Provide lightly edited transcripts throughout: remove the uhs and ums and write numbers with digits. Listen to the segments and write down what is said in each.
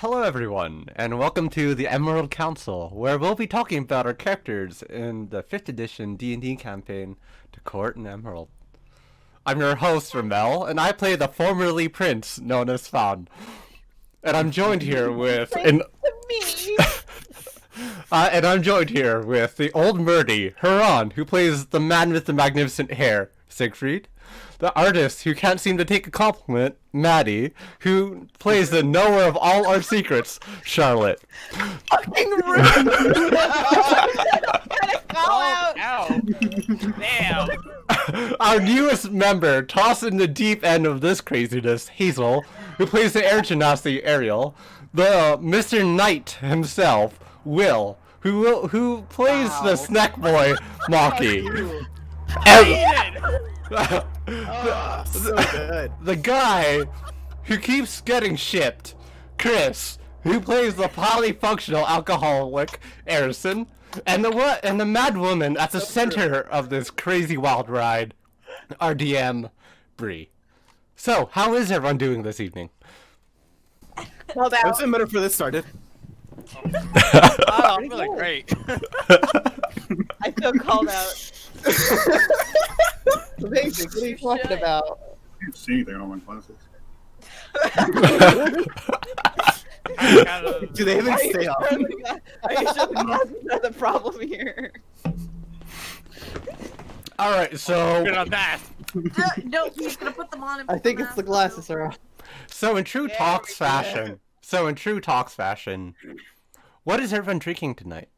Hello everyone, and welcome to the Emerald Council, where we'll be talking about our characters in the 5th edition D&D campaign, To Court and Emerald. I'm your host, Ramel, and I play the formerly prince known as Fawn. And I'm joined here with... and I'm joined here with the old Murdy, Huron, who plays the man with the magnificent hair, Siegfried. The artist who can't seem to take a compliment, Maddie, who plays the knower of all our secrets, Charlotte. Fucking rude! Call out! Damn! Our newest member, tossed in the deep end of this craziness, Hazel, who plays the air genasi Ariel. The Mr. Knight himself, Will, who plays the snack boy, Maki. So good. The guy who keeps getting shipped, Chris, who plays the polyfunctional alcoholic Arison, and the mad woman at the center of this crazy wild ride, our DM, Bree. So, how is everyone doing this evening? Called What's out. been better for this started? Oh, I'm feeling great. I feel called out. Amazing. What are you talking about? I can't see anything on my glasses. Do they even stay up? Are you sure the glasses are the problem here? Alright, so... Good on that. No, he's gonna put them on. And I put think them it's the out. glasses are off. So in true Talks fashion, what is everyone drinking tonight?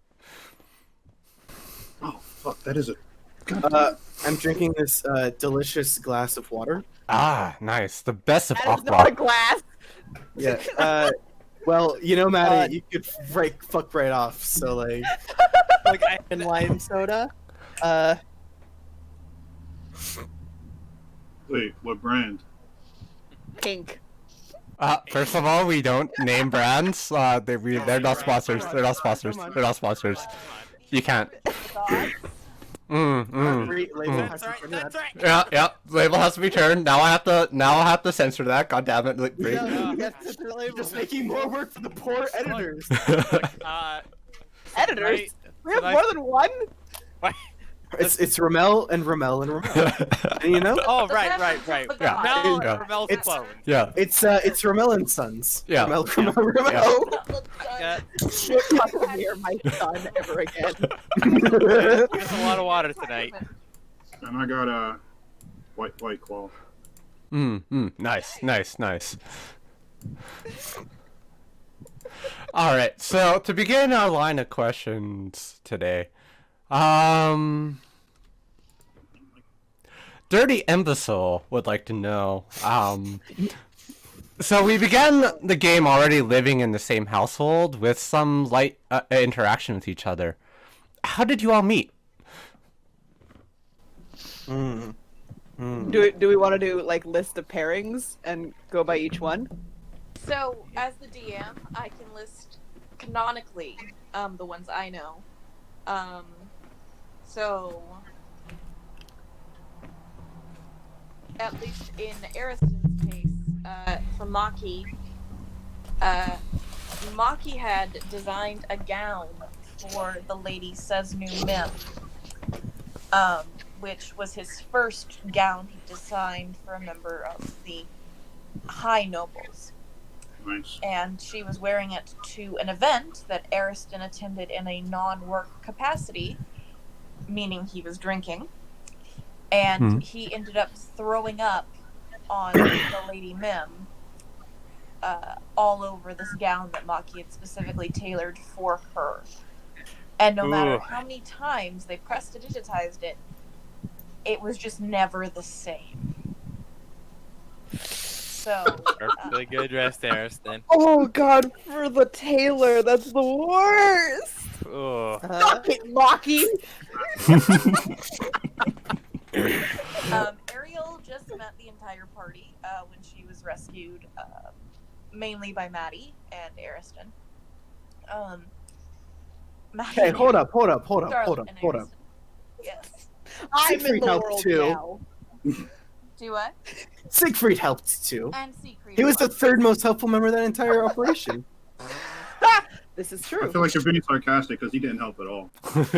Oh, fuck, that is a... I'm drinking this delicious glass of water. Ah, nice. The best of That is not a Aqua. glass. Yeah. Well, you know, Maddie, you could fuck right off. So like, and lime soda. Wait, what brand? Pink. First of all, we don't name brands. They're not sponsors. They're not sponsors. They're not sponsors. You can't. Label has That's to right. turn That's that. right. Yeah. Label has to be turned. Now I have to censor that. God damn it. Like, Bree. No, you have to turn the label. Just making more work for the poor editors. Editors. Right. We have Tonight- more than one. It's Ramel and Ramel and Ramel. And you know, Oh, The right. preference of the Yeah. god. Now Yeah. Ravel's It's- clone. Yeah. it's Ramel and Sons. Yeah. Ramel. Yeah. Shit, fucking near my son ever again. There's a lot of water tonight. And I got a white claw. Nice. Alright, so to begin our line of questions today, Dirty Imbecile would like to know, so we began the game already living in the same household with some light interaction with each other. How did you all meet? Do we want to do like list of pairings and go by each one? So, as the DM, I can list canonically the ones I know. So, at least in Ariston's case, for Maki, Maki had designed a gown for the Lady Sesnu Mim, which was his first gown he designed for a member of the High Nobles. Nice. And she was wearing it to an event that Ariston attended in a non-work capacity, meaning he was drinking, and he ended up throwing up on the Lady Mim all over this gown that Maki had specifically tailored for her. And no matter Ooh. how many times they prestidigitized it, it was just never the same. So, Perfectly good dressed, Ariston. Oh god, for the tailor, that's the worst. Oh. Fuck it, Maki. Ariel just met the entire party when she was rescued, mainly by Maddie and Ariston. Maddie, Hey, hold up. Charlotte, and Hold up. Ariston. Yes. I'm in Siegfried the helped world too. now. Do what? Siegfried helped too. And Siegfried. He was the third most helpful member of that entire operation. This is I true. feel like you're being sarcastic because he didn't help at all. Kind of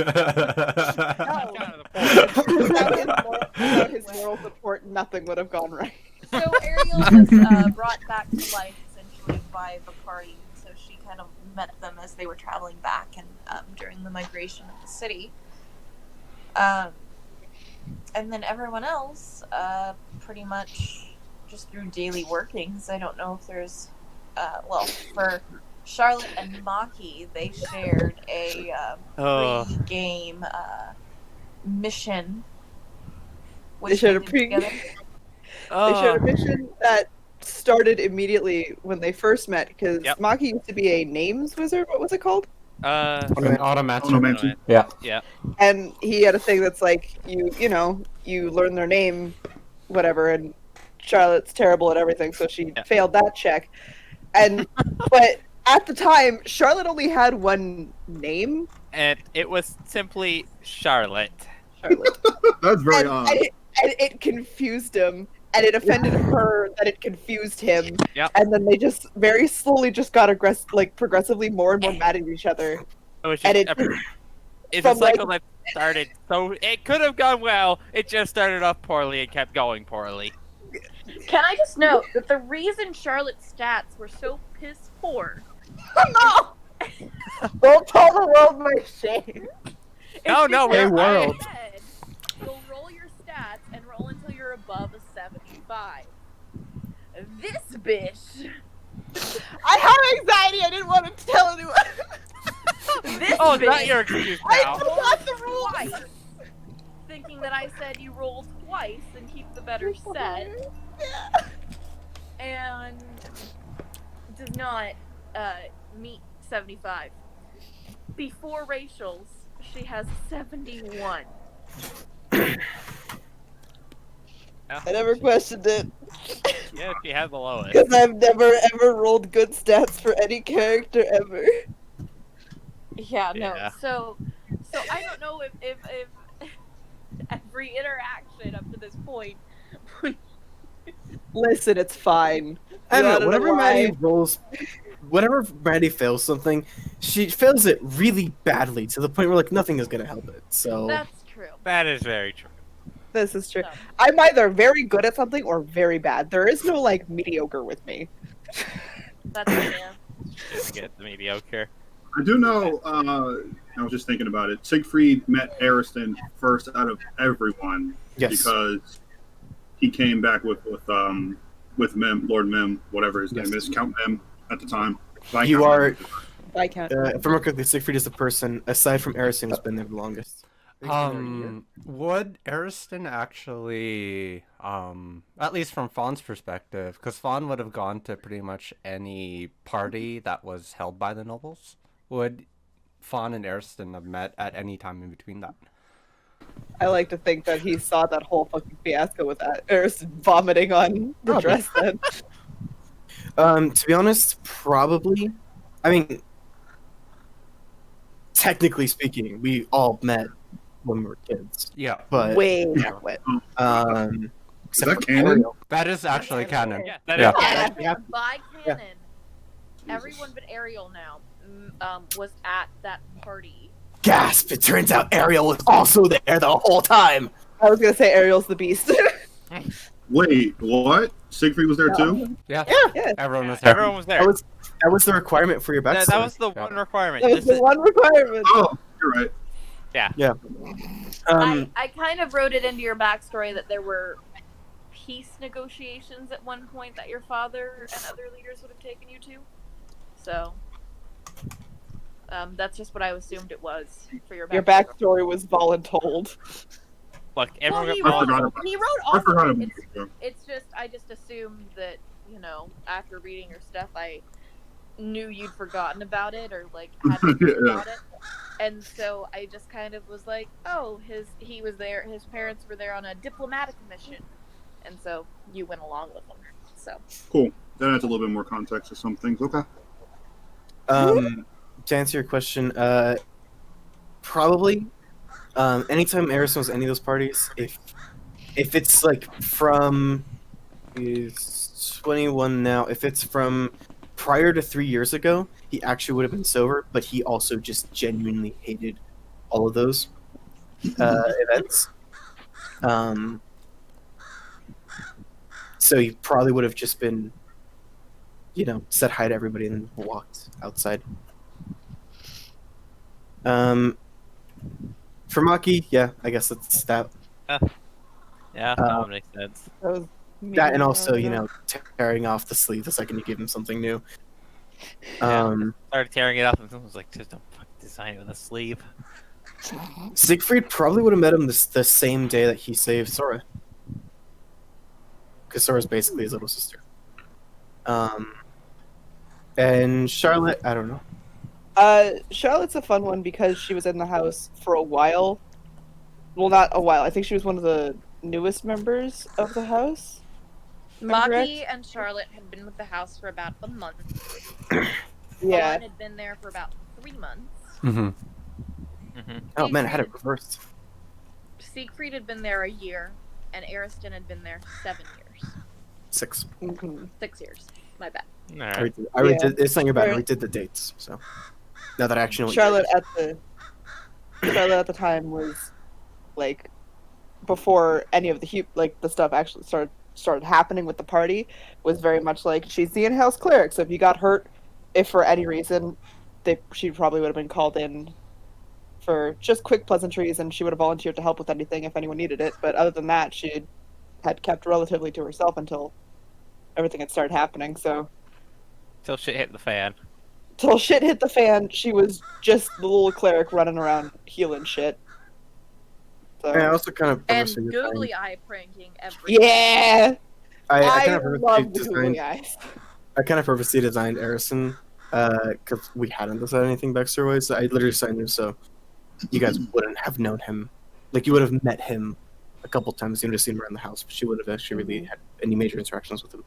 the point. Without his moral support, nothing would have gone right. So Ariel was brought back to life essentially by the party. So she kind of met them as they were traveling back and during the migration of the city. And then everyone else, pretty much just through daily workings. I don't know if there's, for Charlotte and Maki, they shared a pre-game mission. They shared a did pre- together. They shared a mission that started immediately when they first met, because Yep. Maki used to be a names wizard. What was it called? An automatic. Automatic. Yeah. Yeah. And he had a thing that's like you learn their name, whatever. And Charlotte's terrible at everything, so she failed that check. And but at the time, Charlotte only had one name. And it was simply Charlotte. Charlotte. That's very and, odd. and it confused him, and it offended her that it confused him. Yep. And then they just very slowly just got progressively more and more mad at each other. It was And just it's a from, like- cycle that started, so it could have gone well. It just started off poorly and kept going poorly. Can I just note that the reason Charlotte's stats were so piss poor No! Don't tell the world my shame. No, no, because we're- I world. said, you'll roll your stats and roll until you're above a 75. This bitch. I have anxiety. I didn't want to tell anyone. This Oh, is bitch. that your excuse I now? forgot the rules. Twice. Thinking that I said you roll twice and keep the better set. And does not meet 75. Before racials, she has 71. I never questioned it Yeah, she had the lowest. because I've never ever rolled good stats for any character ever. Yeah, no. Yeah. So I don't know if every interaction up to this point. Listen, it's fine. I You don't wanna know, whenever why? Maddie rolls, whenever Maddie fails something, she fails it really badly to the point where like nothing is gonna help it. So That's true. That is very true. This is true. No. I'm either very good at something or very bad. There is no like mediocre with me. That's yeah. Just get the mediocre. I do know, I was just thinking about it. Siegfried met Ariston first out of everyone yes, because he came back with Mim, Lord Mim, whatever his Yes. name is, Count Mim at the time. You are- I can't. if I remember correctly, Siegfried is the person aside from Ariston who's been there the longest. Would Ariston actually, at least from Fawn's perspective, because Fawn would have gone to pretty much any party that was held by the nobles, would Fawn and Ariston have met at any time in between that? I like to think that he saw that whole fucking fiasco with that Eris vomiting on the dress then. To be honest, probably. I mean, technically speaking, we all met when we were kids, Yeah, but Way Yeah. wet. except that for canon? Ariel. that is actually canon. Yeah, that Yeah. is Yeah. By canon, everyone but Ariel now was at that party. Gasp! It turns out Ariel was also there the whole time. I was gonna say Ariel's the beast. Wait, what? Siegfried was there too? Yeah, Yeah. everyone was there. Everyone was there. That was the requirement for your backstory. That was the Yeah. one requirement. That was This the one requirement. Oh, you're right. I kind of wrote it into your backstory that there were peace negotiations at one point that your father and other leaders would have taken you to. So, that's just what I assumed it was for your backstory. Your backstory was voluntold. Look, Well, everyone he got I forgot wrote, about he wrote I all forgot of about it. it. It's just, I just assumed that, after reading your stuff, I knew you'd forgotten about it or, like, hadn't heard Yeah. about it. And so I just kind of was like, oh, he was there, his parents were there on a diplomatic mission. And so you went along with them. So, Cool. That adds a little bit more context to some things. Okay. To answer your question, probably. Anytime Ariston was any of those parties, if it's like from, he's 21 now, if it's from prior to 3 years ago, he actually would have been sober, but he also just genuinely hated all of those events. So he probably would have just been, said hi to everybody and then walked outside. For Maki, yeah, I guess that's that. Yeah, that would make sense. That and also, tearing off the sleeve the second you give him something new. Started tearing it up, and someone was like, "Just don't fucking design it with a sleeve." Siegfried probably would have met him the same day that he saved Sora. Because Sora's basically his little sister. And Charlotte, I don't know. Charlotte's a fun one because she was in the house for a while. Well, not a while. I think she was one of the newest members of the house. Maki and Charlotte had been with the house for about a month. Yeah. Fawn had been there for about 3 months. Oh man, I had it reversed. Siegfried had been there a year, and Ariston had been there 7 years. 6. 6 years. My bad. I already did. It's not your bad. I already did the dates. So now that I actually know what Charlotte at the time was like before any of the the stuff actually started happening with the party, was very much like she's the in-house cleric. So if you got hurt, if for any reason, she probably would have been called in for just quick pleasantries, and she would have volunteered to help with anything if anyone needed it. But other than that, she had kept relatively to herself until everything had started happening. So Till shit hit the fan. till shit hit the fan, she was just the little cleric running around healing shit. So, I also kind of And purposely googly eye pranking every yeah, I I kind of purposely love the designed. googly eyes. I kind of purposely designed Arison because we hadn't decided anything backstory-wise. So I literally designed him so you guys wouldn't have known him. Like you would have met him a couple times. You would have seen him around the house, but she would have actually really had any major interactions with him.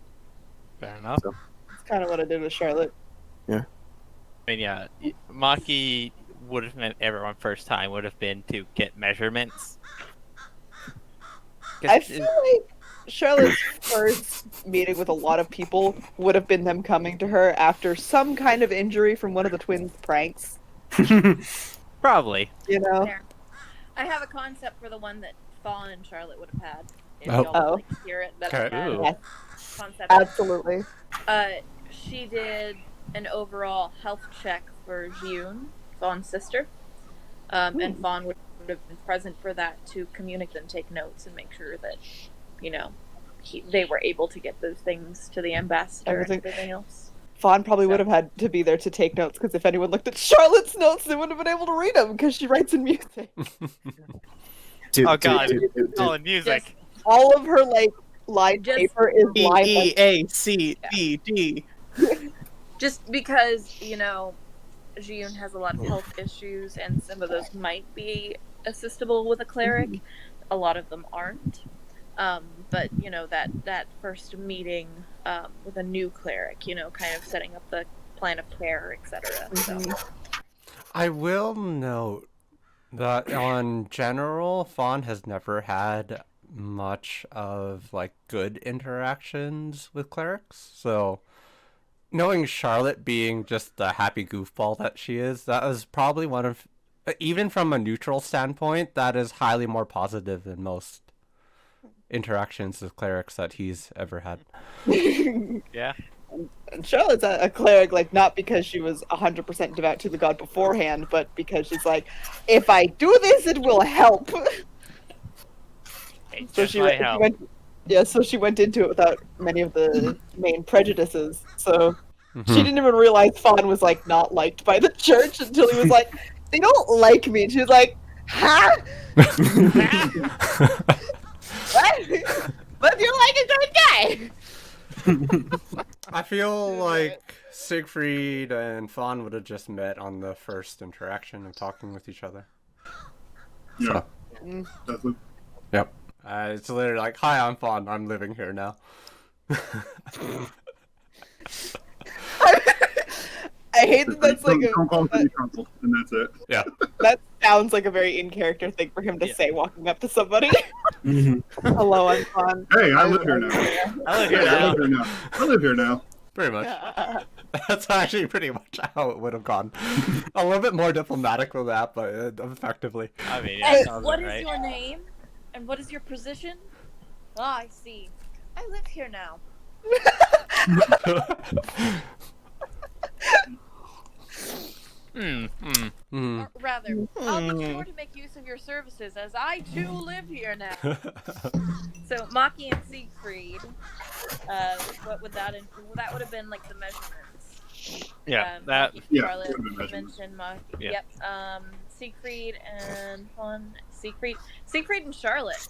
Fair enough. So. That's kind of what I did with Charlotte. I mean, yeah, Maki would have met everyone first time would have been to get measurements. I feel like Charlotte's first meeting with a lot of people would have been them coming to her after some kind of injury from one of the twins' pranks. Probably. You know? There. I have a concept for the one that Fawn and Charlotte would have had. If Oh. y'all would like to hear it. That's Okay. a bad Ooh. Yes, concept. absolutely. She did an overall health check for June, Fawn's sister. And Fawn would have been present for that to communicate and take notes and make sure that, they were able to get those things to the ambassador and everything else. Fawn probably would have had to be there to take notes, because if anyone looked at Charlotte's notes, they wouldn't have been able to read them, because she writes in music. Dude, Oh, God. dude. Oh, and music. All of her, line Just- paper is lined E A C D D. Just because, June has a lot of health issues, and some of those might be assistable with a cleric. A lot of them aren't. But, that first meeting with a new cleric, kind of setting up the plan of care, etc. So. I will note that on general, Fawn has never had much of good interactions with clerics. So knowing Charlotte being just the happy goofball that she is, that was probably one of, even from a neutral standpoint, that is highly more positive than most interactions with clerics that he's ever had. Yeah. And Charlotte's a cleric, not because she was 100% devout to the god beforehand, but because she's like, if I do this, it will help. Hey, So just she might help. she went into it without many of the main prejudices. So Mhm. she didn't even realize Fawn was not liked by the church until he was like, they don't like me. And she was like, huh? What? But you're a good guy. I feel like Siegfried and Fawn would have just met on the first interaction of talking with each other. Yeah, Mm. definitely. Yep. It's literally like, hi, I'm Fawn. I'm living here now. I hate that that's Don't call him Pretty Trunkle, and that's it. Yeah. that sounds like a very in-character thing for him to say walking up to somebody. Mhm. Hello, I'm Fawn. Hey, I live here now. I live Hey, here I now. live here now. I live here now. Pretty much. That's actually pretty much how it would have gone. A little bit more diplomatic than that, but effectively. I mean, yeah, And sounds what is right. your name? And what is your position? Ah, I see. I live here now. Or rather, I'll look forward to make use of your services as I too live here now. So Maki and Siegfried, what would that? That would have been like the measurements. Yeah, that. Yeah, Charlotte would have been measurements. mentioned Maki. Yeah. Yep. Siegfried and Siegfried and Charlotte.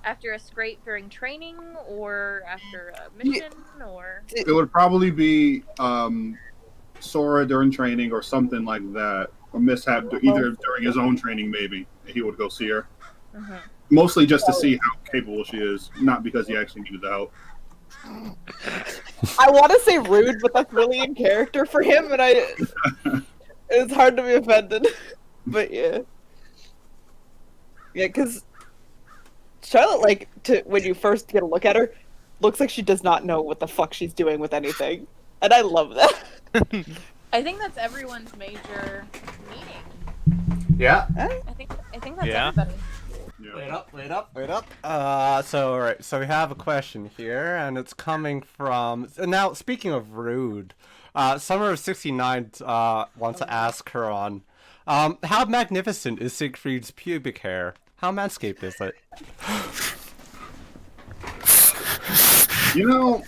After a scrape during training, or after a mission, or It would probably be Sora during training or something like that. A mishap, either during his own training, maybe he would go see her. Mostly just to see how capable she is, not because he actually needed the help. I want to say rude, but that's really in character for him, and it's hard to be offended. But yeah, because Charlotte, like, when you first get a look at her, looks like she does not know what the fuck she's doing with anything, and I love that. I think that's everyone's major meaning. Yeah. I think that's Yeah. everybody. Yeah. Wait up. Alright, so we have a question here, and it's coming from... Now, speaking of rude, Summer of 69 wants to ask her on, how magnificent is Siegfried's pubic hair? How manscaped is it? You know,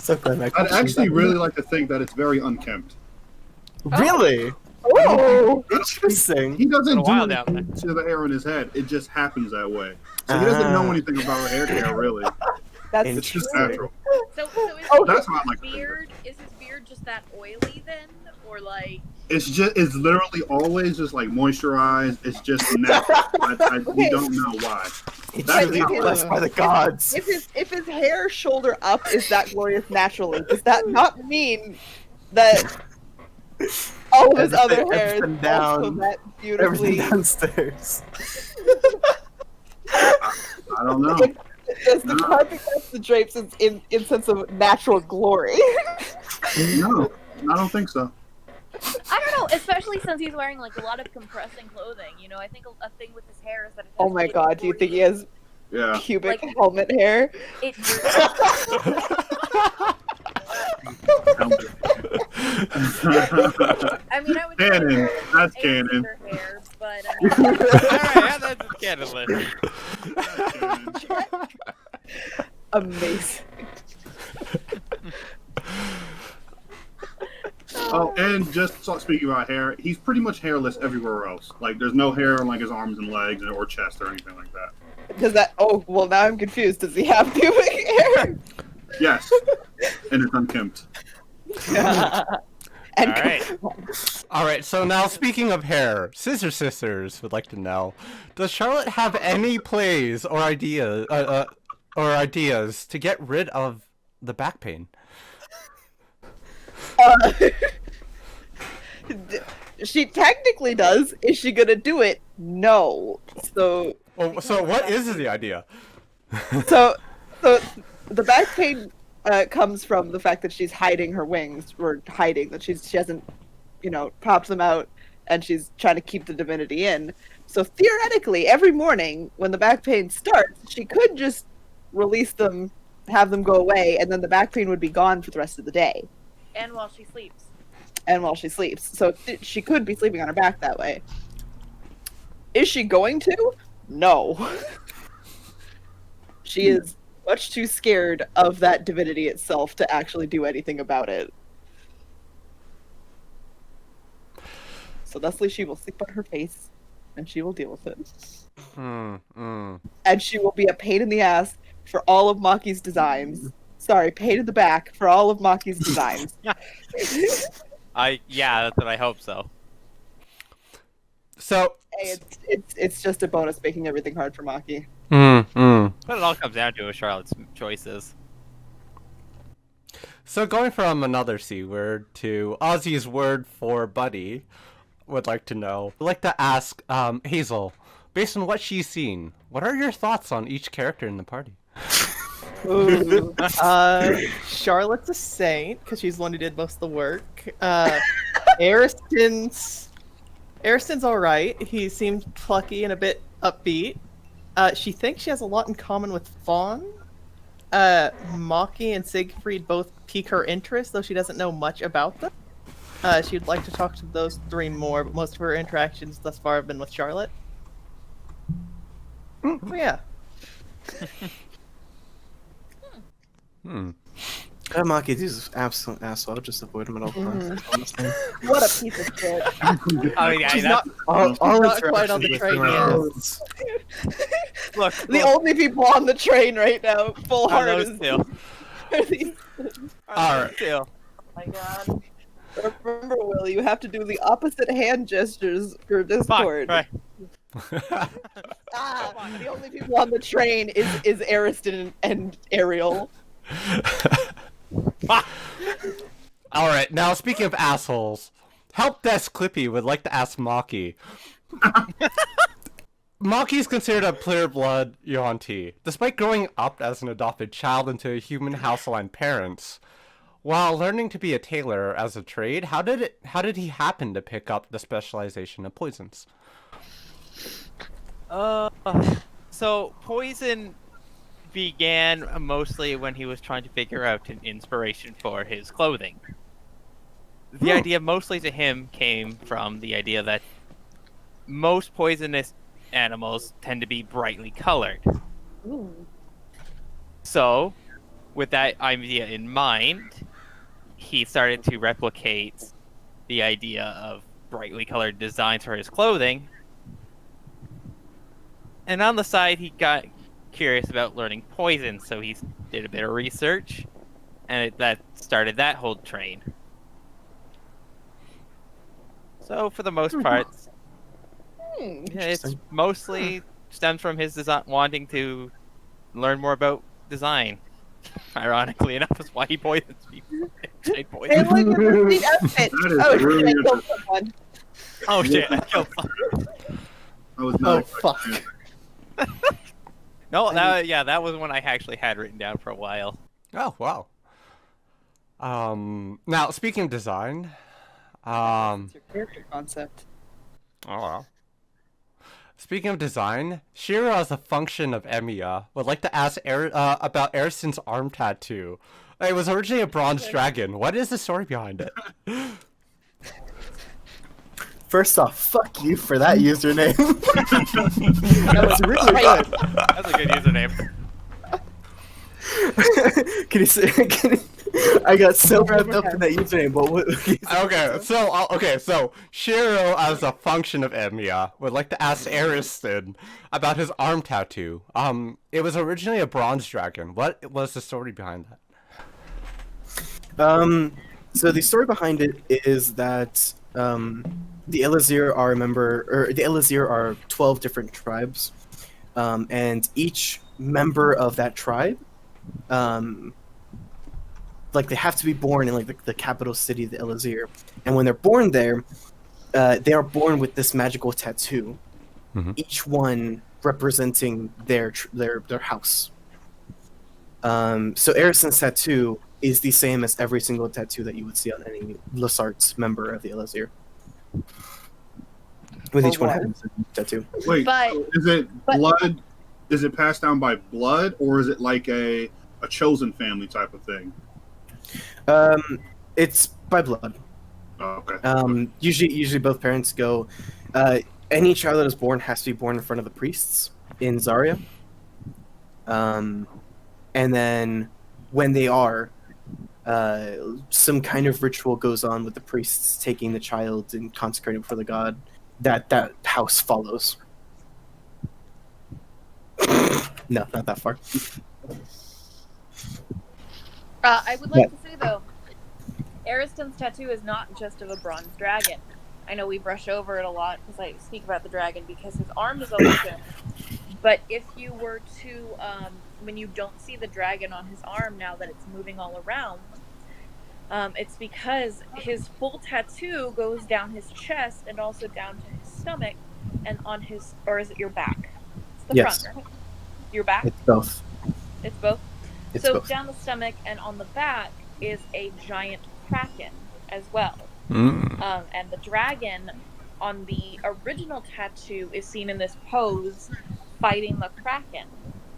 So glad my I'd question's actually not- really like to think that it's very unkempt. Really? Oh, Interesting. He doesn't Been a while do down there. anything to the hair in his head. It just happens that way. So he doesn't know anything about her hair care, really. that's It's just true. natural. So is Oh, That's how I like to think of it. beard is his beard just that oily then, or like? It's literally always just like moisturized. It's just natural. We don't know why. It's That's really not blessed by the gods. If his hair shoulder up is that glorious naturally, does that not mean that all of his other Everything hair is up and also down. that Everything beautifully? downstairs. I don't know. Does the carpet match the drapes in sense of natural glory? No, I don't think so. I don't know, especially since he's wearing like a lot of compressing clothing. You know, I think a thing with his hair is that. It has Oh my really god, do you think he has Yeah. pubic Like- helmet hair? It, I mean, I would say Canon. her That's and canon. her hair, but Alright, that's the canon list. Amazing. Oh, and just speaking about hair, he's pretty much hairless everywhere else. Like, there's no hair on like his arms and legs or chest or anything like that. Does that? Oh well, now I'm confused. Does he have pubic hair? Yes, and it's unkempt. And Alright. Alright, so now speaking of hair, Scissor Sisters would like to know, does Charlotte have any plays or ideas to get rid of the back pain? She technically does. Is she gonna do it? No. So Well, so what is the idea? so the back pain comes from the fact that she's hiding her wings, or hiding that she hasn't, popped them out, and she's trying to keep the divinity in. So theoretically, every morning when the back pain starts, she could just release them, have them go away, and then the back pain would be gone for the rest of the day. and while she sleeps. And while she sleeps. So she could be sleeping on her back that way. Is she going to? No. She is much too scared of that divinity itself to actually do anything about it. So thusly she will sleep on her face, and she will deal with it. And she will be a pain in the ass for all of Maki's designs. Sorry, pain in the back for all of Maki's designs. Yeah, that's what I hope so. So, Hey, it's just a bonus making everything hard for Maki. But it all comes down to Charlotte's choices. So going from another C word to Ozzy's word for buddy, would like to know. I'd like to ask Hazel, based on what she's seen, what are your thoughts on each character in the party? Ooh. Charlotte's a saint because she's the one who did most of the work. Ariston's all right. He seems plucky and a bit upbeat. She thinks she has a lot in common with Fawn. Maki and Siegfried both pique her interest, though she doesn't know much about them. She'd like to talk to those three more, but most of her interactions thus far have been with Charlotte. Oh yeah. Maki, he's an absolute asshole. Just avoid him at all times. Honestly. What a piece of shit. I mean, yeah, She's that's- not, All not quite on the train interactions yet. look, The only people on the train right now, full are heart, those is two. All right. Two. Oh my god. Remember, Will, you have to do the opposite hand gestures for Fuck, Discord. right. The only people on the train is Ariston and Ariel. All right. Now, speaking of assholes, Help Desk Clippy would like to ask Maki. Maki is considered a pure blood Yuan-Ti, despite growing up as an adopted child into a human house-aligned parents. While learning to be a tailor as a trade, how did he happen to pick up the specialization of poisons? So poison began mostly when he was trying to figure out an inspiration for his clothing. The idea mostly to him came from the idea that most poisonous animals tend to be brightly colored. So, with that idea in mind, he started to replicate the idea of brightly colored designs for his clothing. And on the side, he got curious about learning poison, so he did a bit of research, and that started that whole train. So, for the most part, it's mostly stems from his wanting to learn more about design. Ironically enough, is why he poisons people. Hey, look at the neat outfit. That is Oh, really shit, I killed someone. Oh shit! I killed someone. I was not Oh expecting fuck. that. No, that was one I actually had written down for a while. Oh, wow. Now, speaking of design, It's your character concept. oh wow. Speaking of design, Shiro, as a function of Emiya, would like to ask about Ariston's arm tattoo. It was originally a bronze dragon. What is the story behind it? First off, fuck you for that username. That was really good. That's a good username. Can you say? I got so wrapped up in that username, but what? So Shiro, as a function of Emiya, would like to ask Ariston about his arm tattoo. It was originally a bronze dragon. What was the story behind that? So the story behind it is that the Elazir are 12 different tribes, and each member of that tribe, like they have to be born in like the capital city, the Elazir, and when they're born there, they are born with this magical tattoo, each one representing their house. So Ariston's tattoo is the same as every single tattoo that you would see on any Lasart's member of the Elazir. With each one having a tattoo. Wait, But- so is it blood? Is it passed down by blood, or is it like a chosen family type of thing? It's by blood. Oh, okay. Usually both parents go. Any child that is born has to be born in front of the priests in Zarya. And then when they are, some kind of ritual goes on with the priests taking the child and consecrating it for the god. That house follows. No, not that far. I would like to say though, Ariston's tattoo is not just of a bronze dragon. I know we brush over it a lot because I speak about the dragon because his arm is open. But if you were to, when you don't see the dragon on his arm now that it's moving all around, it's because his full tattoo goes down his chest and also down to his stomach and on his, or is it your back? It's the Yes. front, right? Your back? It's both. It's both? It's So both. down the stomach and on the back is a giant kraken as well. And the dragon on the original tattoo is seen in this pose fighting the kraken.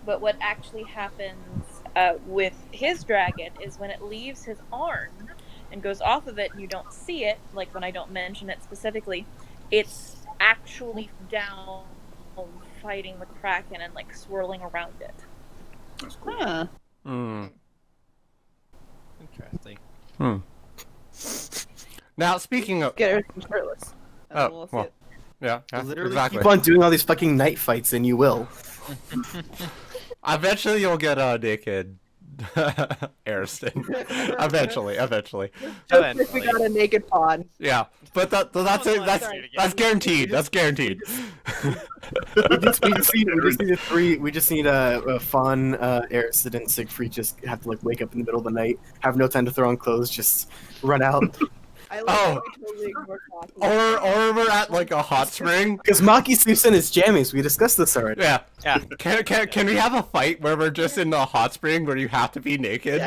But what actually happens with his dragon is when it leaves his arm and goes off of it and you don't see it, like when I don't mention it specifically, it's actually down fighting the kraken and like swirling around it. That's cool. Huh. Interesting. Now, speaking of... Get everything shirtless. And then we'll see it. yeah, Literally exactly. keep on doing all these fucking night fights, and you will. Eventually, you'll get a naked Ariston. Eventually. Just if we got a naked pawn. Yeah, but that's it. That's guaranteed. That's guaranteed. We just need a Fawn, Ariston, and Siegfried just have to like wake up in the middle of the night, have no time to throw on clothes, just run out. I like how we totally ignore Maki. Or we're at like a hot spring. Because Maki sleeps in his jammies. We discussed this already. Yeah. Yeah. Can we have a fight where we're just in the hot spring where you have to be naked?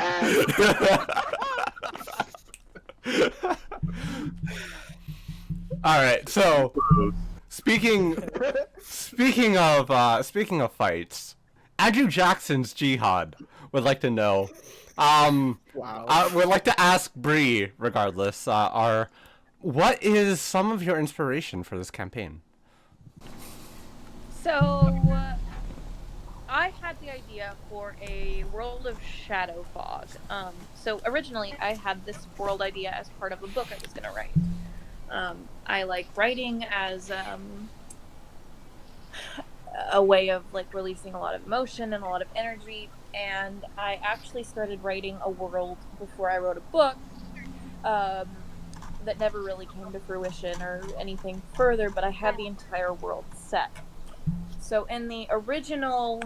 All right. So speaking of fights, Andrew Jackson's Jihad would like to know. Wow. I would like to ask Bree, regardless, what is some of your inspiration for this campaign? So, I had the idea for a world of Shadow Fog. So originally I had this world idea as part of a book I was going to write. I like writing as a way of like releasing a lot of emotion and a lot of energy, and I actually started writing a world before I wrote a book that never really came to fruition or anything further, but I had the entire world set. So in the original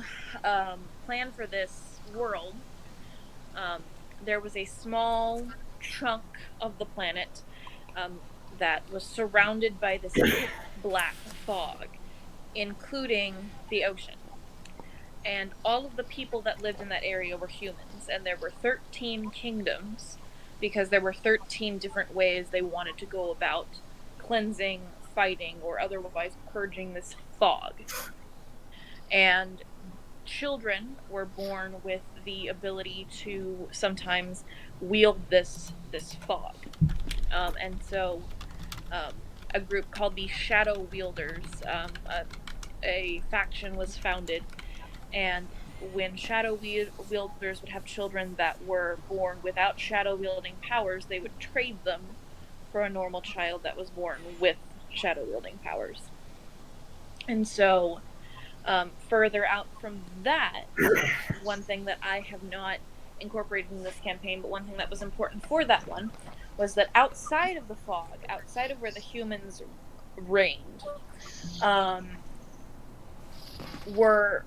plan for this world, there was a small chunk of the planet that was surrounded by this thick black fog, including the ocean. And all of the people that lived in that area were humans, and there were 13 kingdoms, because there were 13 different ways they wanted to go about cleansing, fighting, or otherwise purging this fog. And children were born with the ability to sometimes wield this fog. And so a group called the Shadow Wielders, a faction was founded, and when Shadow Wielders would have children that were born without shadow wielding powers, they would trade them for a normal child that was born with shadow wielding powers. And so further out from that, one thing that I have not incorporated in this campaign, but one thing that was important for that one, was that outside of the fog, outside of where the humans reigned, were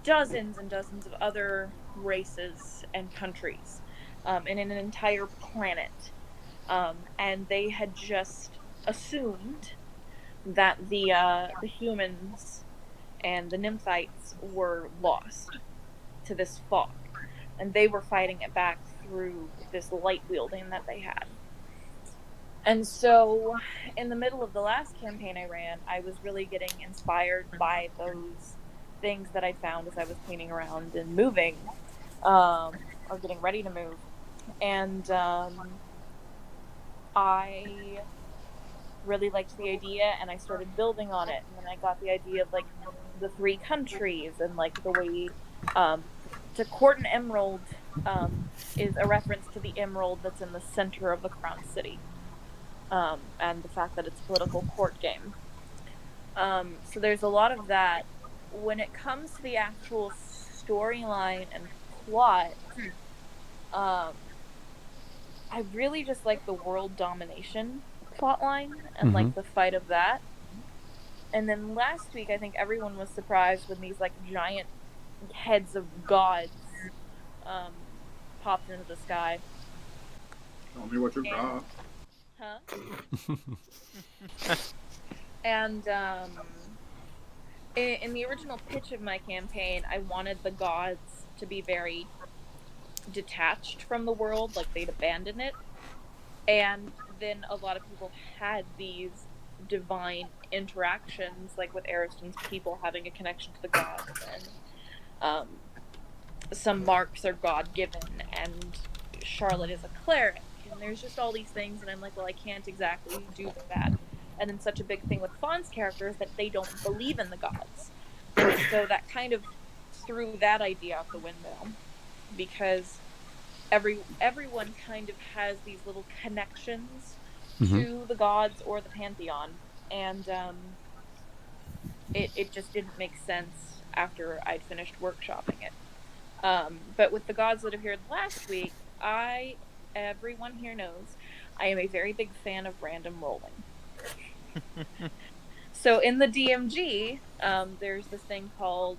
dozens and dozens of other races and countries in an entire planet. And they had just assumed that the humans and the Nymphites were lost to this fog, and they were fighting it back through this light wielding that they had. And so in the middle of the last campaign I ran, I was really getting inspired by those things that I found as I was cleaning around and moving, or getting ready to move. And I really liked the idea, and I started building on it. And then I got the idea of like the 3 countries, and like the way to court an emerald is a reference to the emerald that's in the center of the crown city, and the fact that it's a political court game. So there's a lot of that. When it comes to the actual storyline and plot, I really just like the world domination plotline and like the fight of that. And then last week, I think everyone was surprised when these like giant heads of gods popped into the sky. Tell me what you got. Huh? And in the original pitch of my campaign, I wanted the gods to be very detached from the world, like they'd abandoned it. And then a lot of people had these divine interactions, like with Ariston's people having a connection to the gods, and some marks are God-given, and Charlotte is a cleric, and there's just all these things, and I'm like, well, I can't exactly do that. And then such a big thing with Fawn's character is that they don't believe in the gods. And so that kind of threw that idea out the window, because everyone kind of has these little connections to the gods or the pantheon, and it just didn't make sense after I'd finished workshopping it. But with the gods that appeared last week, everyone here knows, I am a very big fan of random rolling. So in the DMG, there's this thing called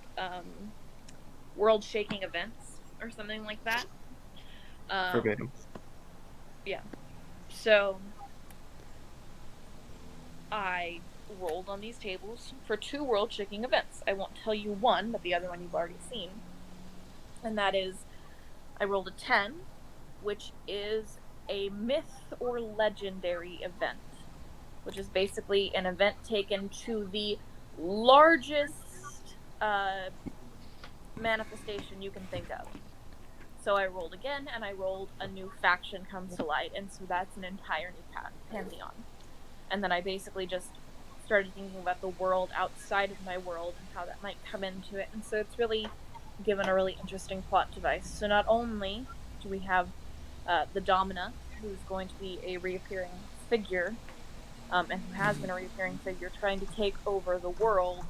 world shaking events or something like that. Verbatim. Yeah. So I rolled on these tables for 2 world shaking events. I won't tell you one, but the other one you've already seen. And that is, I rolled a 10, which is a myth or legendary event, which is basically an event taken to the largest manifestation you can think of. So I rolled again, and I rolled a new faction comes to light, and so that's an entire new pantheon. And then I basically just started thinking about the world outside of my world and how that might come into it, and so it's really given a really interesting plot device. So not only do we have the Domina, who's going to be a reappearing figure, and who has been a reappearing figure, trying to take over the world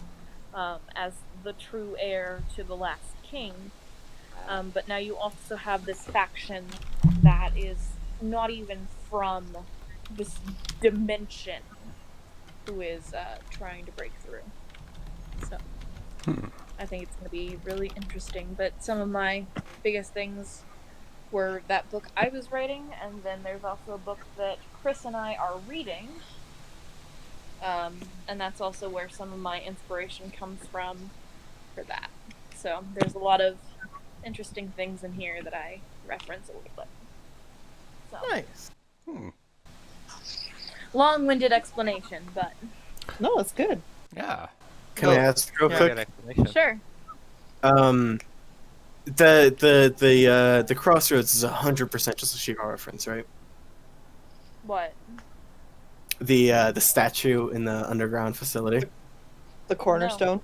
as the true heir to the last king. But now you also have this faction that is not even from this dimension, who is trying to break through. So I think it's going to be really interesting. But some of my biggest things were that book I was writing, and then there's also a book that Chris and I are reading. And that's also where some of my inspiration comes from for that. So there's a lot of interesting things in here that I reference a little bit. So, Nice. long-winded explanation, but No, it's good. Yeah. Can I ask real Yeah, quick? good explanation. sure. The Crossroads is 100% just a She-Ra reference, right? What? The statue in the underground facility. The cornerstone.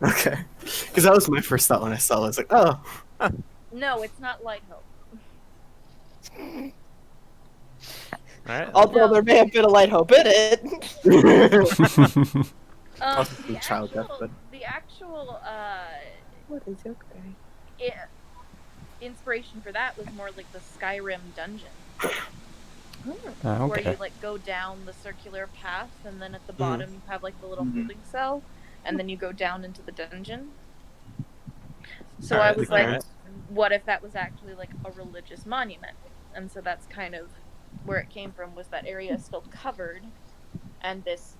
Okay, because that was my first thought when I saw it. I was like, oh, No, it's not Light Hope. Alright. Although No. there may have been a light hope in it. Also some child death, but The actual What is okay? inspiration for that was more like the Skyrim dungeon, Oh, where okay. you like go down the circular path, and then at the bottom you have like the little holding cell, and then you go down into the dungeon. So I Alright, was alright. like, what if that was actually like a religious monument? And so that's kind of where it came from, was that area is still covered, and this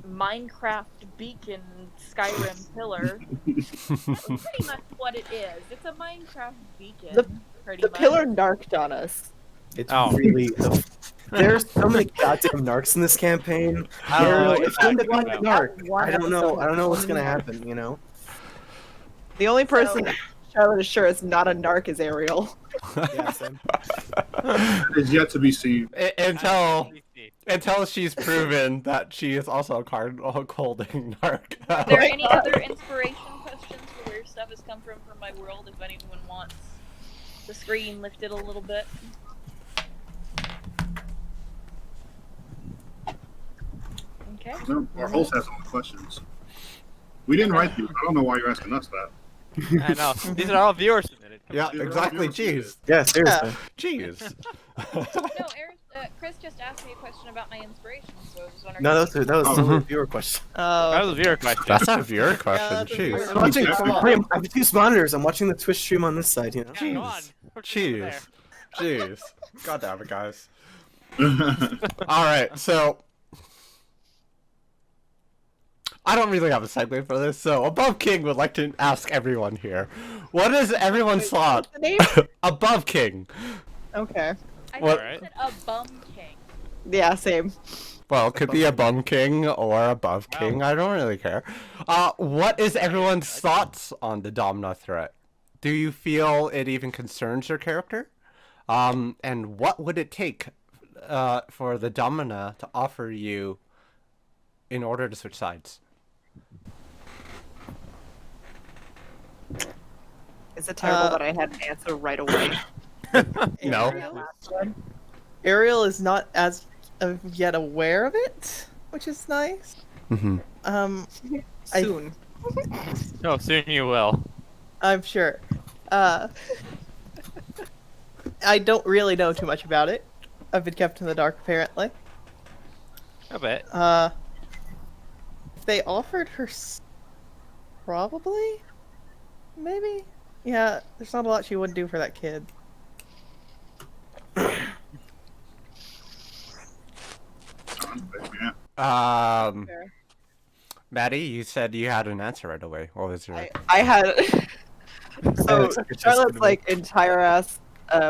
Minecraft beacon Skyrim pillar is pretty much what it is. It's a Minecraft beacon, pretty The much. pillar narked on us. it's Oh. really. There's so many goddamn narcs in this campaign. I don't know what Ariel, you're if I'm the talking fucking about. narc, I don't know. I don't know what's gonna happen. You know. The only person Charlotte is sure is not a narc is Ariel. Yeah, same. Is yet to be seen. Until she's proven that she is also a card holding narc. Are there any other inspiration questions for where stuff has come from my world, if anyone wants the screen lifted a little bit? Okay. Our host has some questions. We didn't write these. I don't know why you're asking us that. I know. These are all viewers submitted. Yeah, exactly. Jeez. Yeah, seriously. Jeez. No, Chris just asked me a question about my inspiration, so I was wondering. No, that was totally a viewer question. That was a viewer question. That's not a viewer question. that's a Jeez. viewer I'm watching. Exactly. I have 2 monitors. I'm watching the Twitch stream on this side. You know. Yeah, go on. Jeez. Jeez. God damn it, guys. All right, so I don't really have a segue for this, so Above King would like to ask everyone here, what is everyone's thought? What's the name? Above King. Okay. I What- thought you said a bum king. Yeah, same. Well, it could be a Bum King or Above King. I don't really care. What is everyone's thoughts on the Domina threat? Do you feel it even concerns your character? And what would it take for the Domina to offer you in order to switch sides? Is it terrible that I had an answer right away? No. Ariel is not as of yet aware of it, which is nice. Mm-hmm. Soon. No, soon you will. I'm sure. I don't really know too much about it. I've been kept in the dark, apparently. A bit. If they offered her, probably, maybe. Yeah, there's not a lot she wouldn't do for that kid. Yeah. Fair. Maddie, you said you had an answer right away. What was your? I had. So It's like a chess Charlotte's game. like entire ass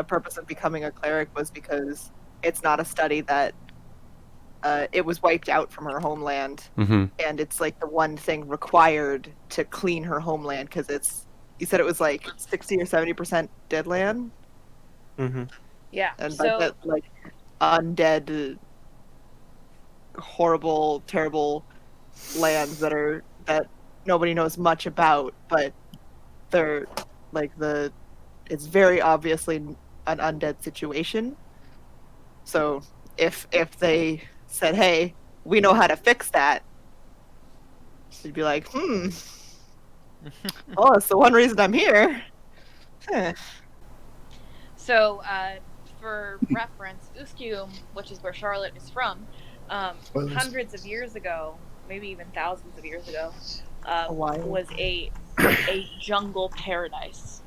purpose of becoming a cleric was because it's not a study that it was wiped out from her homeland, Mm-hmm. and it's like the one thing required to clean her homeland because it's. You said it was like 60 or 70% dead land, Mm-hmm. Yeah. and So that like undead, horrible, terrible lands that nobody knows much about, but they're like it's very obviously an undead situation. So if they said, "Hey, we know how to fix that," she'd be like, "Oh, that's the one reason I'm here." Huh. So, for reference, Uskium, which is where Charlotte is from, Spoilers. hundreds of years ago, maybe even thousands of years ago, Hawaii. was a jungle paradise.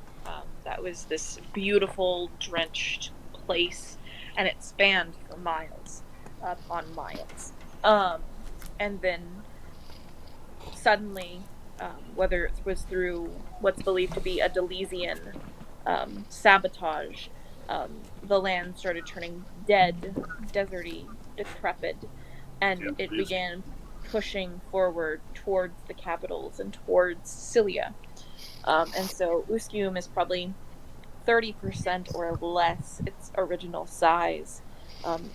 That was this beautiful, drenched place, and it spanned for miles upon miles. And then suddenly, whether it was through what's believed to be a Delesian sabotage, the land started turning dead, deserty, decrepit, and Yeah, it please. began pushing forward towards the capitals and towards Cilia. And so Uskium is probably 30% or less its original size,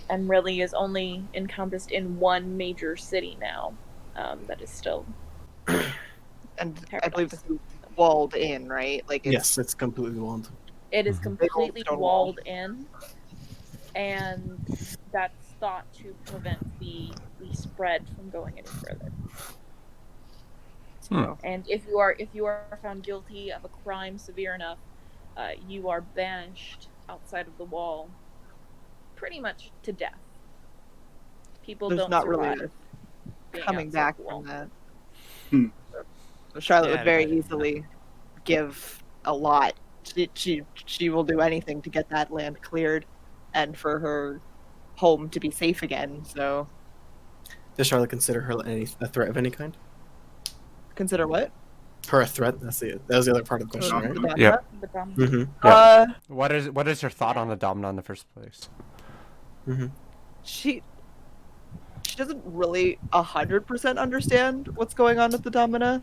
and really is only encompassed in one major city now, that is still And I believe this is walled in, right? Like it's Yes, it's completely walled. It is Mhm. completely stone wall. walled in, and that's thought to prevent the spread from going any further. Hmm. And if you are found guilty of a crime severe enough, you are banished outside of the wall, pretty much to death. People there's don't not survive really being coming outside back the wall. from that. Hmm. So Charlotte Yeah, would very I- easily give a lot. She will do anything to get that land cleared, and for her home to be safe again. So Does Charlotte consider her a threat of any kind? consider what? Her a threat? That was the other part of the question, right? The Yeah. The dumb- Mm-hmm. What is your thought on the Domina in the first place? Mm-hmm. She doesn't really 100% understand what's going on with the Domina,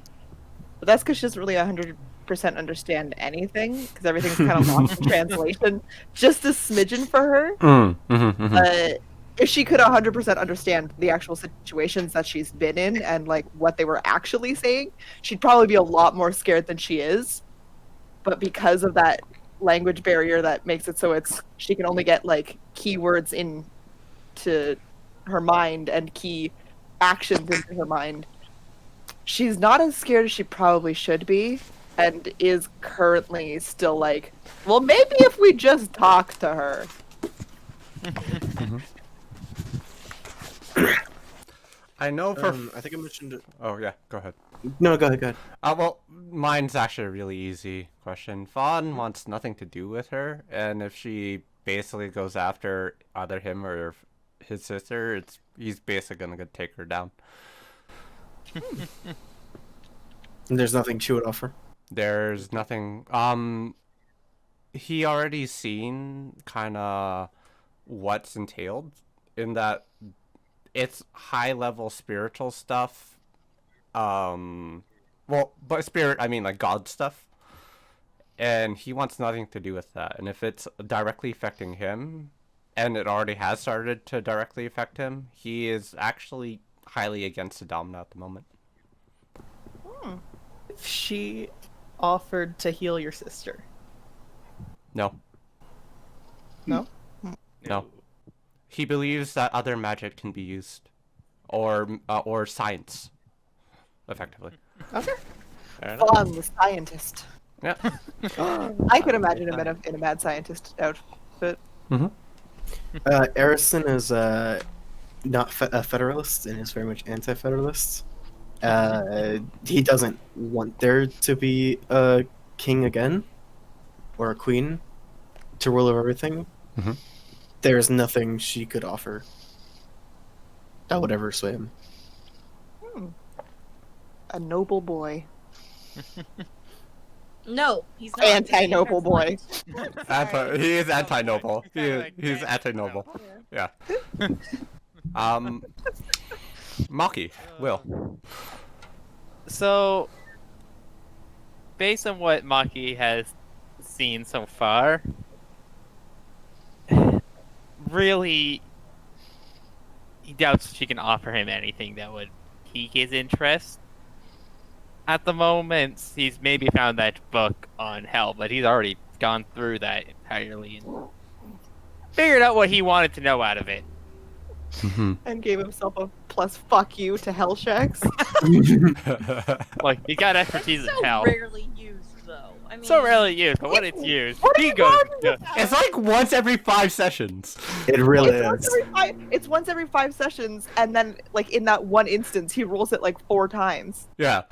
but that's because she doesn't really 100% understand anything because everything's kind of lost in translation. Just a smidgen for her. If she could 100% understand the actual situations that she's been in and like what they were actually saying, she'd probably be a lot more scared than she is. But because of that language barrier that makes it so she can only get like keywords into her mind and key actions into her mind, she's not as scared as she probably should be, and is currently still like, well, maybe if we just talk to her. I know for. I think I mentioned it. Oh yeah, go ahead. No, go ahead. Well, mine's actually a really easy question. Fawn wants nothing to do with her, and if she basically goes after either him or his sister, he's basically gonna take her down. And there's nothing she would offer. There's nothing. He already seen kind of what's entailed in that it's high level spiritual stuff. Well, by spirit I mean like God stuff. And he wants nothing to do with that. And if it's directly affecting him, and it already has started to directly affect him, he is actually highly against Adamna at the moment. If she offered to heal your sister. No. No? No. He believes that other magic can be used. Or science. Effectively. Okay. Fair enough. Fun, the scientist. Yeah. I could imagine him in a mad scientist outfit. Arison is not a federalist and is very much anti-federalist. He doesn't want there to be a king again or a queen to rule over everything. Mhm. There's nothing she could offer that would ever sway him. A noble boy. No, he's not. Anti-noble boy. He is anti-noble. Kinda He's like anti-noble. Yeah. Maki, Will. So, based on what Maki has seen so far, really, he doubts she can offer him anything that would pique his interest. At the moment, he's maybe found that book on hell, but he's already gone through that entirely and figured out what he wanted to know out of it. And gave himself a plus fuck you to hell checks. Like, he got expertise in So hell. rarely used, though. I mean, So rarely used, but when it's used, What are he you goes. talking about? It's like once every 5 sessions. It really It's once every 5 sessions, and then like in that one instance, he rolls it like 4 times. Yeah.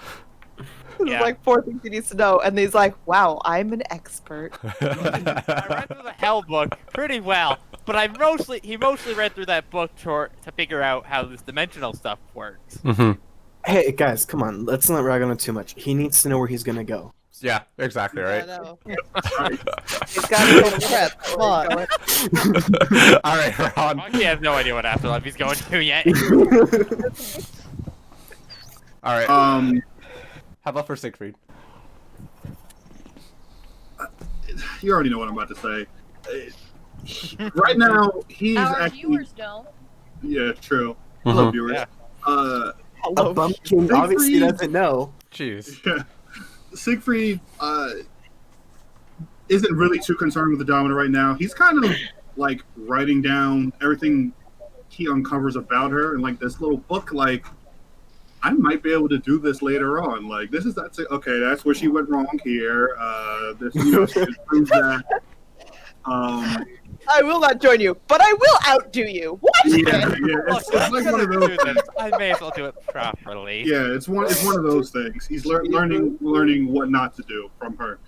There's Yeah. like 4 things he needs to know, and he's like, "Wow, I'm an expert." I read through the Hell book pretty well, but he mostly read through that book to figure out how this dimensional stuff works. Hey guys, come on, let's not rag on him too much. He needs to know where he's gonna go. Yeah, exactly, I right? know. He's got to go Prep, come on. Alright, Ron. Monkey has no idea what afterlife he's going to yet. Alright, Um, how about for Siegfried? you already know what I'm about to say. Right now, he's our actually. viewers don't. Yeah, true. Hello, viewers. Yeah. A Hello. bumpkin obviously Siegfried. doesn't know. Jeez. Yeah. Siegfried isn't really too concerned with the Domina right now. He's kind of like writing down everything he uncovers about her in like this little book. Like, I might be able to do this later on. Like, this is okay. That's where she went wrong here. This, she proves that. I will not join you, but I will outdo you. What? Yeah, Look, it's like one of those. do this. I may as well do it properly. Yeah, it's one of those things. He's learning what not to do from her,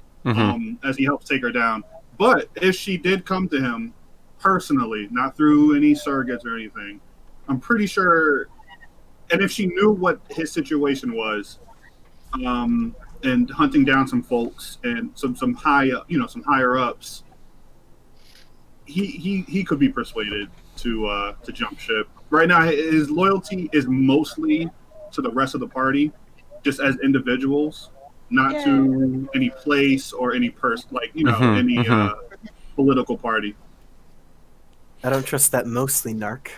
as he helps take her down. But if she did come to him personally, not through any surrogates or anything, I'm pretty sure. And if she knew what his situation was, and hunting down some folks and some higher ups, he could be persuaded to jump ship. Right now, his loyalty is mostly to the rest of the party, just as individuals, not to any place or any person, like any political party. I don't trust that mostly, narc.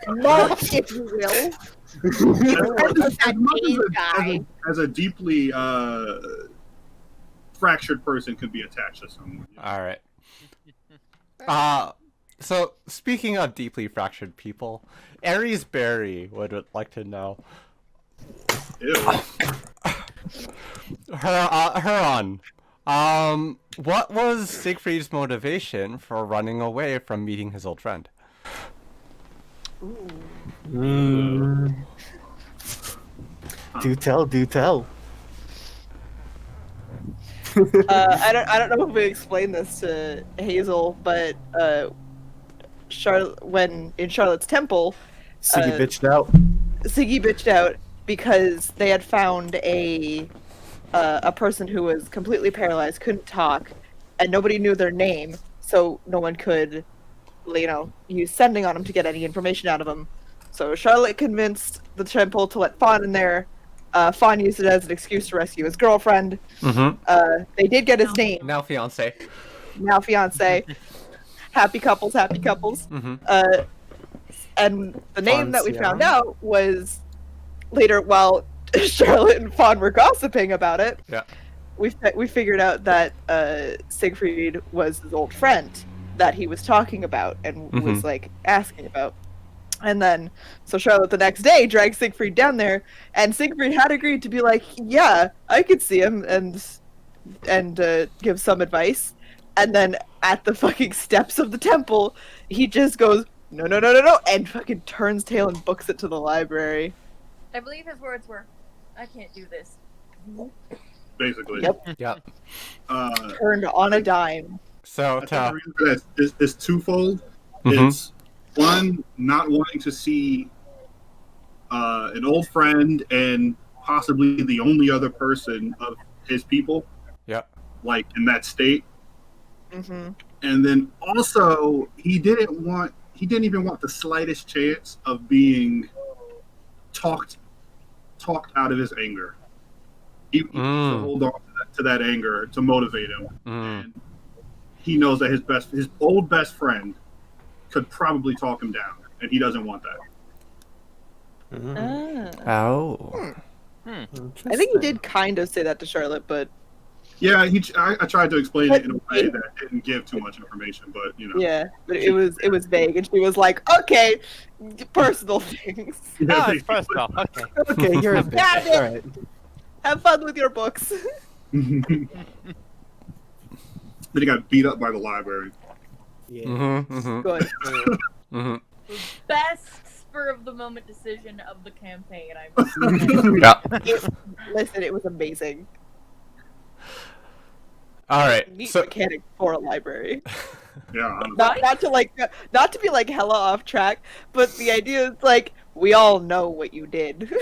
Mark, if you will. As a deeply fractured person could be attached to someone. Alright. So, speaking of deeply fractured people, Aries Berry would like to know. Ew. Huron, what was Siegfried's motivation for running away from meeting his old friend? Do tell. I don't know if we explained this to Hazel, but when in Charlotte's temple, Siggy bitched out. Siggy bitched out because they had found a person who was completely paralyzed, couldn't talk, and nobody knew their name, so no one could, use sending on him to get any information out of him. So Charlotte convinced the temple to let Fawn in there. Fawn used it as an excuse to rescue his girlfriend. They did get his name. Now fiance. Now fiance. Happy couples, happy couples. And the name that we found out was later, while Charlotte and Fawn were gossiping about it, we figured out that Siegfried was his old friend that he was talking about and was like asking about. And then, so Charlotte the next day dragged Siegfried down there, and Siegfried had agreed to be like, yeah, I could see him and give some advice. And then at the fucking steps of the temple, he just goes, no, and fucking turns tail and books it to the library. I believe his words were, I can't do this. Basically. Yep. Turned on a dime. So, I think the reason for that is twofold. It's one, not wanting to see an old friend and possibly the only other person of his people, like in that state. And then also, he didn't even want the slightest chance of being talked out of his anger. He wants to hold on to that anger to motivate him. And he knows that his old best friend could probably talk him down, and he doesn't want that. I think he did kind of say that to Charlotte, but yeah, I tried to explain it in a way that didn't give too much information, but yeah, but it was vague, and she was like, "Okay, personal things." Oh, it's personal. Okay. Okay, you're a bitch. All Alright. Have fun with your books. Then he got beat up by the library. Yeah. Good. Best spur of the moment decision of the campaign. Listen, it was amazing. All right. Neat So, mechanic for a library. Yeah. Not to be like hella off track, but the idea is like we all know what you did.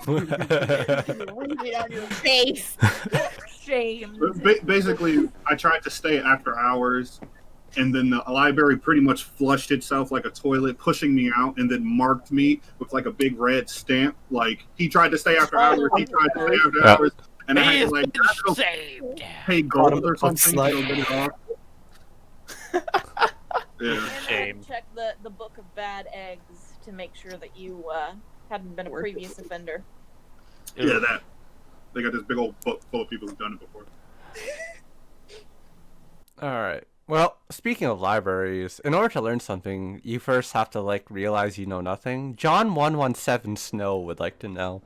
Read it on your face. Shame. Basically, I tried to stay after hours, and then the library pretty much flushed itself like a toilet, pushing me out, and then marked me with like a big red stamp. Like he tried to stay after hours, he tried to stay after hours, and I had to like pay gold or something to get it off. Yeah. And I had to check the book of bad eggs to make sure that you hadn't been a previous offender. Yeah, that. They got this big old book full of people who've done it before. all right. Well, speaking of libraries, in order to learn something, you first have to realize you know nothing. John 117 Snow would like to know.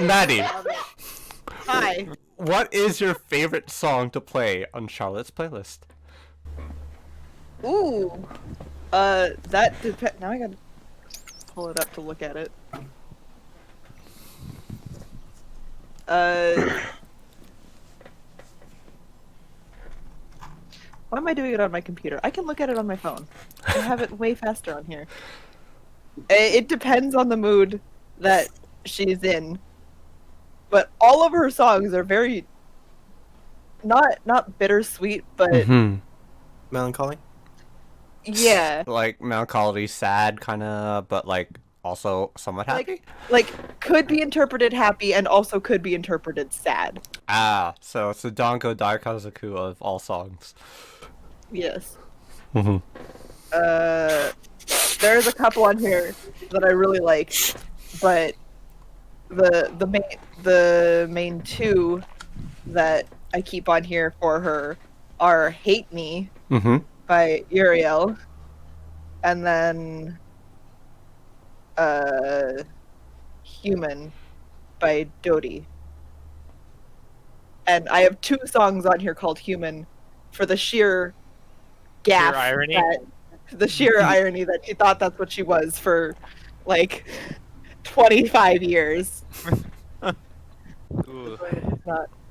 Maddie. Hi. What is your favorite song to play on Charlotte's playlist? Ooh. That depends. Now I gotta pull it up to look at it. Why am I doing it on my computer? I can look at it on my phone. I have it way faster on here. It depends on the mood that she's in. But all of her songs are very not bittersweet, but Melancholy? yeah. Like melancholy, sad kind of, but also somewhat happy? Like could be interpreted happy and also could be interpreted sad. Ah, so it's the Dango Daikazoku of all songs. Yes. There's a couple on here that I really like, but the main two that I keep on here for her are "Hate Me" by Uriel, and then "Human" by Dodie. And I have two songs on here called "Human" for the sheer gaffe, irony. the sheer irony that she thought that's what she was for 25 years. And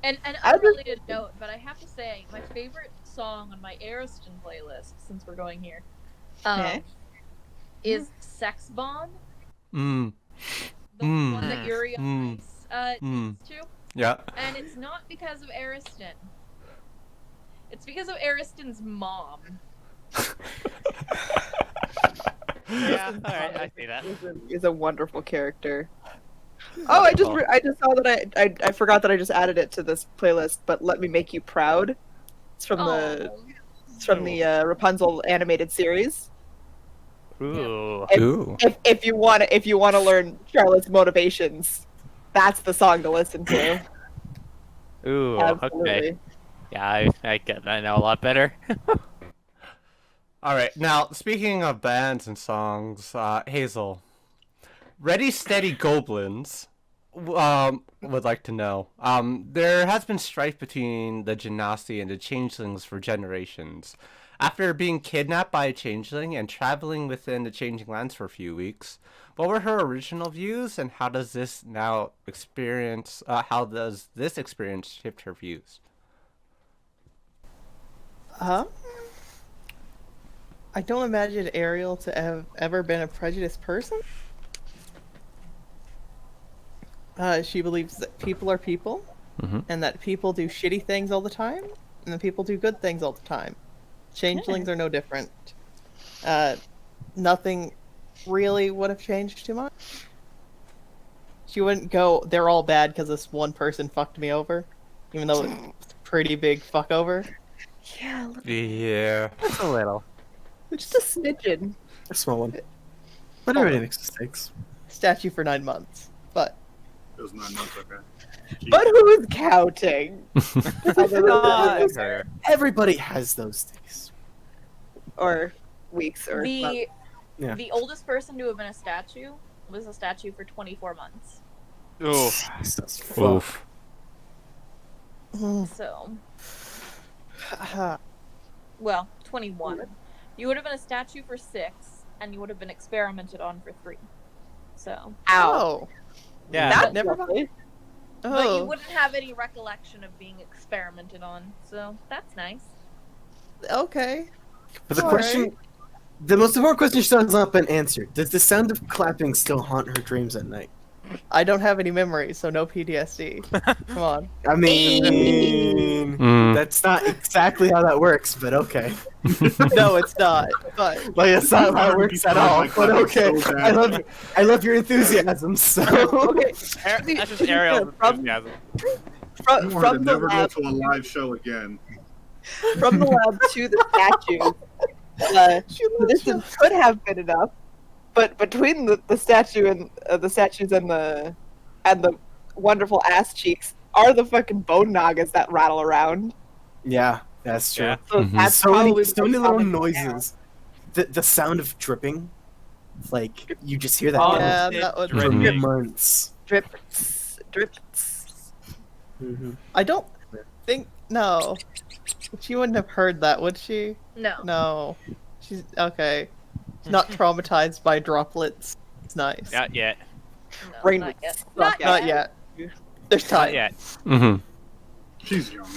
I unrelated note, but I have to say, my favorite song on my Ariston playlist, since we're going here, is Sex Bomb, Mm. the one that Yuri on Ice Mm. used to. Yeah. And it's not because of Ariston. It's because of Ariston's mom. Yeah, alright, I see that. Is a wonderful character. Oh, I just saw that I forgot that I just added it to this playlist. But Let Me Make You Proud. It's from the Rapunzel animated series. Ooh. Ooh. If you want to learn Charlotte's motivations, that's the song to listen to. Ooh, Absolutely. okay. Yeah, I know a lot better. All right. Now, speaking of bands and songs, Hazel, Ready Steady Goblins would like to know. There has been strife between the Genasi and the Changelings for generations. After being kidnapped by a changeling and traveling within the changing lands for a few weeks, what were her original views, and how does this experience shift her views? I don't imagine Ariel to have ever been a prejudiced person. She believes that people are people, and that people do shitty things all the time, and that people do good things all the time. Changelings are no different. Nothing really would have changed too much. She wouldn't go, they're all bad because this one person fucked me over, even though it's a pretty big fuck over. Yeah, Yeah. Just a little. just a smidgen. A small one. But everybody makes mistakes. Statue for 9 months, but It was 9 months, okay. Jeez. But who's counting? Not her. Everybody has those days. Or weeks or months. Yeah. The oldest person to have been a statue was a statue for 24 months. Ooh. Jesus fuck. Oof. So, well, 21. You would have been a statue for 6, and you would have been experimented on for 3. So, oh, Yeah. that That's never. lovely. but Oh, you wouldn't have any recollection of being experimented on. So that's nice. okay. But the All question, the most important question still has not been answered. Does the sound of clapping still haunt her dreams at night? I don't have any memories, so no PTSD. Come on. I mean, that's not exactly how that works, but okay. No, it's not. But Like, that's not how it works at all. But okay, So I love your enthusiasm. So Okay, That's just Ariel's enthusiasm. I wanted to from the never go lab to a live show again. from the lab to the statue. The distance could have been enough, but between the statue and the statues and the wonderful ass cheeks are the fucking bone nagas that rattle around. yeah, that's true. Yeah. So that's So probably many, the so many most little common noises. The sound of dripping, like you just hear that Oh, yeah, shit. that would. for Dripping. months. drips, drips. I don't think. No, she wouldn't have heard that, would she? No. No, she's okay. She's not traumatized by droplets. It's nice. Not yet. No, Rain not would yet. suck Not at Not yet. yet. There's Not time. yet. Mm-hmm. She's young.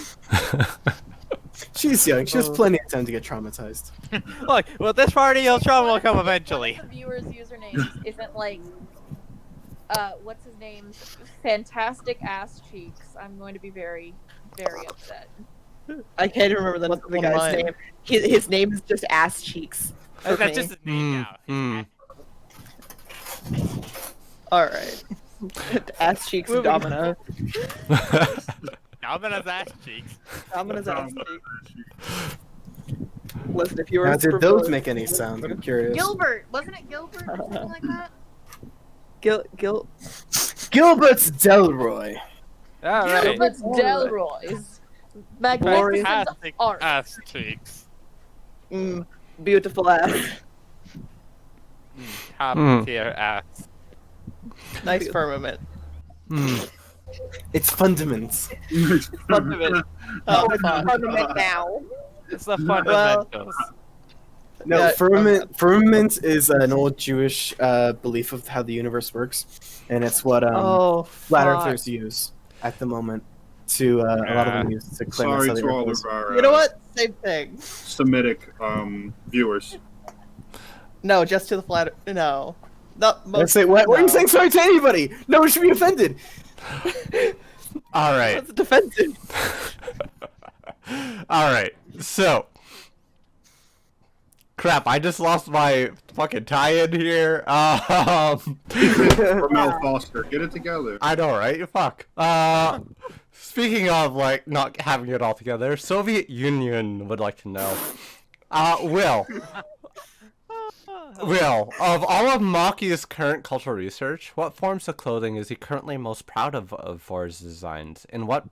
She's young. She has plenty of time to get traumatized. Look, well, this party, your trauma will come eventually. One of the viewers' usernames isn't like, what's his name? Fantastic ass cheeks. I'm going to be very, very upset. I can't remember the What's guy's one of mine? name. His name is just ass cheeks. for That's me. just his name Mm, now. All right. Ass cheeks Moving Domino. Domina's ass cheeks. Domino's ass cheeks. Listen, if you were Now, a did Super those Bowl- make any sound? I'm curious. Gilbert! Wasn't it Gilbert or something like that? Gil Gilbert's Delroy. All right. Gilbert's Delroy's. Magnificent Fantastic art. ass cheeks. beautiful ass. Top Mm. tier ass. Nice firmament. mm. It's fundaments. Fundament. Oh, fuck. Fundament now. It's the fundamentals. No, Yeah, firmament is an old Jewish belief of how the universe works, and it's what Oh, flat fuck. earthers use at the moment to a lot of them use to claim Sorry that's how to the all Earth of is. our You know what? Same thing. Semitic viewers. No, just to the flat. No. No. Let's say, why are you saying sorry to anybody? No one should be offended. All right. That's defensive. All right. So, crap! I just lost my fucking tie-in here. Ramel Foster, get it together. I know, right? Fuck. Speaking of like not having it all together, Soviet Union would like to know. Will, of all of Maki's current cultural research, what forms of clothing is he currently most proud of for his designs? In what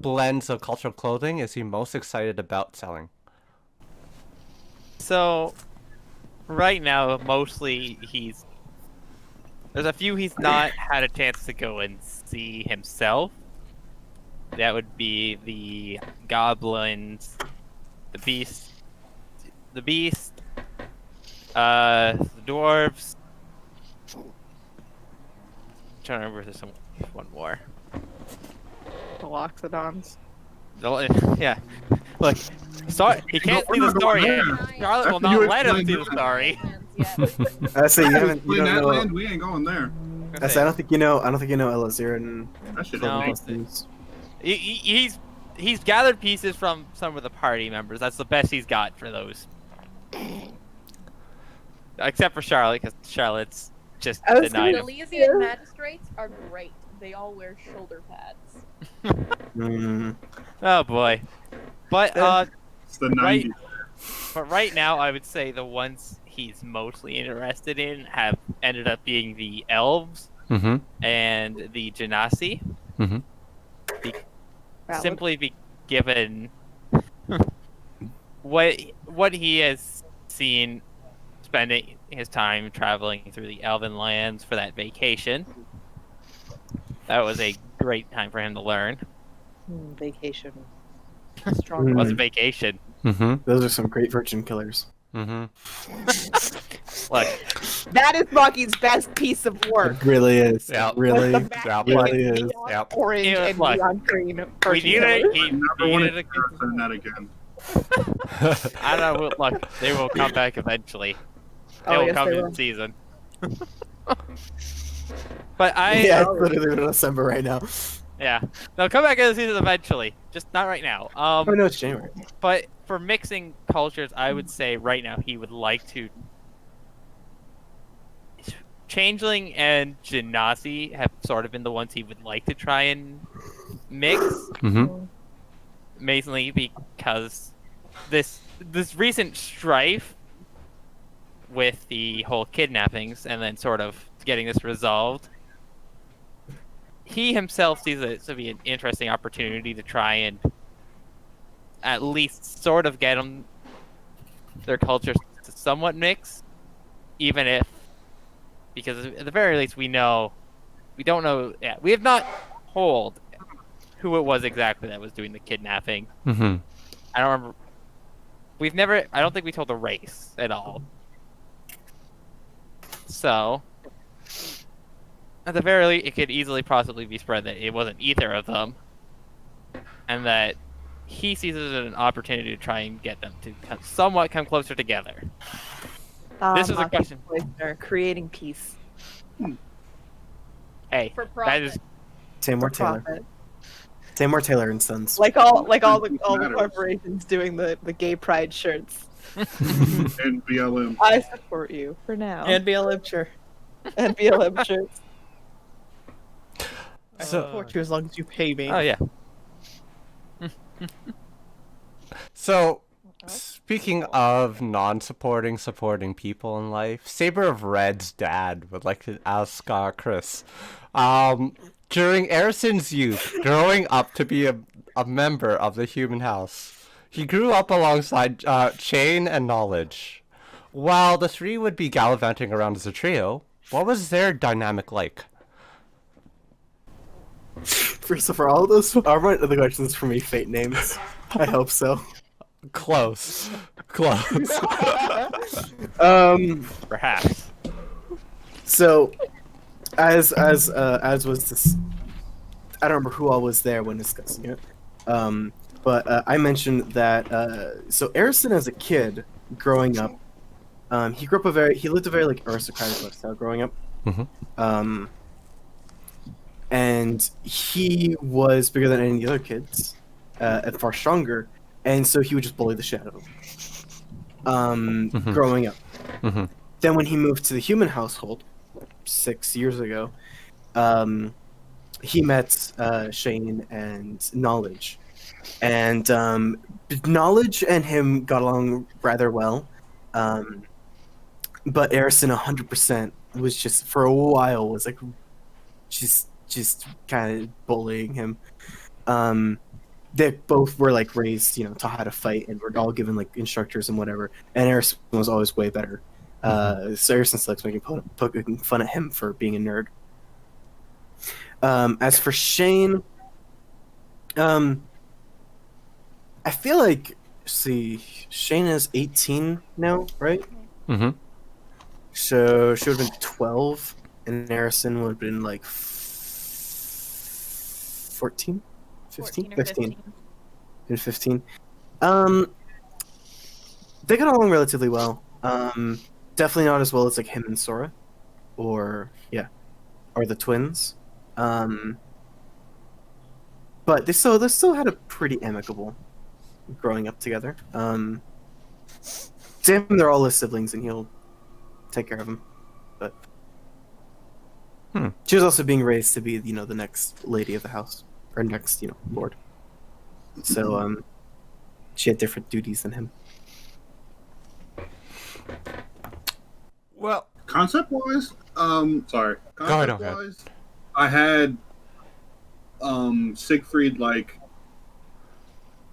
blends of cultural clothing is he most excited about selling? So, right now, mostly there's a few he's not had a chance to go and see himself. That would be the goblins, the beast, the dwarves. I'm trying to remember if there's one more. The Loxodons. Yeah. Look, sorry, he can't see the story yet. Charlotte will not let him see the story. I say you haven't. You In don't that know. land, we ain't going there. I say I don't think you know. I don't think you know Elazir and That shit No. don't make He's gathered pieces from some of the party members. That's the best he's got for those. Except for Charlotte, because Charlotte's just I was denied The him. Elysian magistrates are great. They all wear shoulder pads. Oh boy. But It's the 90s. right now, I would say the ones he's mostly interested in have ended up being the elves Mm-hmm. and the genasi. Mm-hmm. Simply be given what he has seen, spending his time traveling through the elven lands for that vacation. That was a great time for him to learn. Vacation. It Strong. was a vacation. Mm-hmm. those are some great virgin killers. Mm-hmm. Look, That is Maki's best piece of work. It really is. Yeah. Really, With the Yeah. really neon is. Yep. orange Yeah, and look, neon green. we virgin need it. colors. He Never want needed to a turn that again. I don't know. Look, they will come back eventually. They Oh, will yes, come they in will. season. But Yeah, it's literally in December right now. yeah, they'll come back in the season eventually. Just not right now. Oh no, it's January. But for mixing cultures, I would say right now he would like to. Changeling and Genasi have sort of been the ones he would like to try and mix. Mm-hmm. Mainly because this recent strife with the whole kidnappings and then sort of getting this resolved, he himself sees it to be an interesting opportunity to try and at least sort of get their cultures to somewhat mix, even if, because at the very least we don't know, yeah, we have not told who it was exactly that was doing the kidnapping. Mm-hmm. I don't remember. I don't think we told the race at all. So, at the very least, it could easily possibly be spread that it wasn't either of them. And that he sees it as an opportunity to try and get them to somewhat come closer together. This is a Maki question. Poizner, creating peace. Hey, For that profit. is Tamor for Taylor. profit. Tamor Taylor and Sons. Like all the Matters. corporations doing the gay pride shirts. And BLM. I support you for now. And BLM, sure. And BLM shirts. I So- support you as long as you pay me. oh yeah. So, speaking of supporting people in life, Saber of Red's dad would like to ask Chris, during Arison's youth, growing up to be a member of the human house, he grew up alongside Chain and Knowledge. While the three would be gallivanting around as a trio, what was their dynamic like? First of all those are one of the questions for me fate names. I hope so. Close. Close. Perhaps. So, as was this, I don't remember who all was there when discussing it. But I mentioned that so Arison as a kid growing up He lived a very like aristocratic lifestyle growing up. Mhm. And he was bigger than any of the other kids, and far stronger, and so he would just bully the shit out of them. Growing up. Mhm. Then when he moved to the human household 6 years ago, he met Shane and Knowledge, and Knowledge and him got along rather well, but Arison 100% was just for a while was like just kind of bullying him. They both were like raised, taught how to fight, and were all given like instructors and whatever. And Arison was always way better. So Arison likes poking fun at him for being a nerd. As for Shane, I feel like Shane is 18 now, right? Mm-hmm. So she would have been 12, and Arison would have been like 14, 15, 15. And 15. They got along relatively well. Definitely not as well as like him and Sora, or the twins. But they still had a pretty amicable growing up together. Sam, they're all his siblings, and he'll take care of them. But she was also being raised to be, the next lady of the house, or next, lord. So she had different duties than him. Well, Concept-wise, sorry. Go ahead. Concept-wise, I had Siegfried like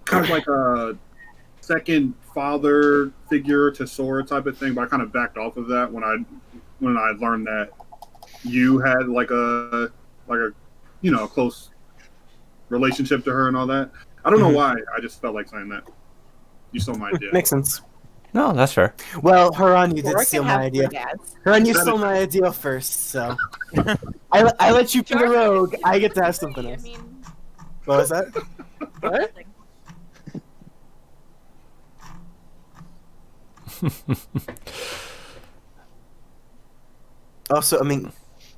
kind of like a second father figure to Sora type of thing, but I kind of backed off of that when I learned that you had like a close relationship to her and all that. I don't know why. I just felt like saying that. You stole my idea. Makes sense. no, that's fair. Well, Haran, you did Sora steal can my have idea. three dads. Haran, you stole my idea first, so I let you be the rogue. I get to have something I else. mean, What was that? What? Also, I mean,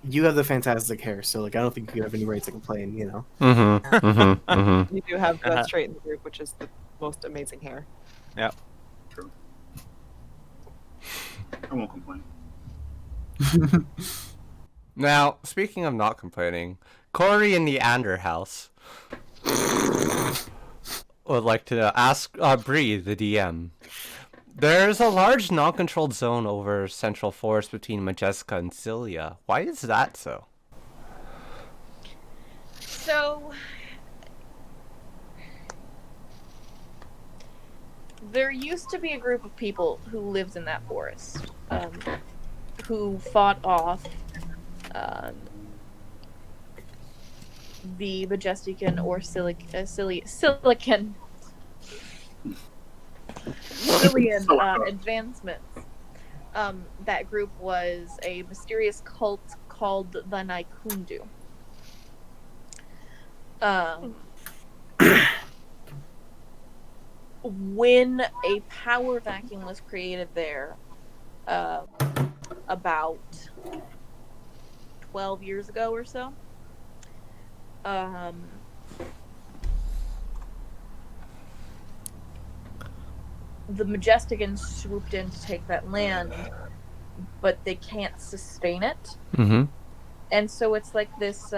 you have the fantastic hair, so like I don't think you have any right to complain. You do have the best trait in the group, which is the most amazing hair. True. I won't complain. Now, speaking of not complaining, Corey in the Ander house would like to ask Bree, the DM. There's a large non-controlled zone over Central Forest between Majestica and Cilia. Why is that so? so there used to be a group of people who lived in that forest, who fought off the Majestican or Cillian advancements. That group was a mysterious cult called the Naikundu. When a power vacuum was created there, about 12 years ago or so, the Majesticans swooped in to take that land, but they can't sustain it. Mm-hmm. And so it's like this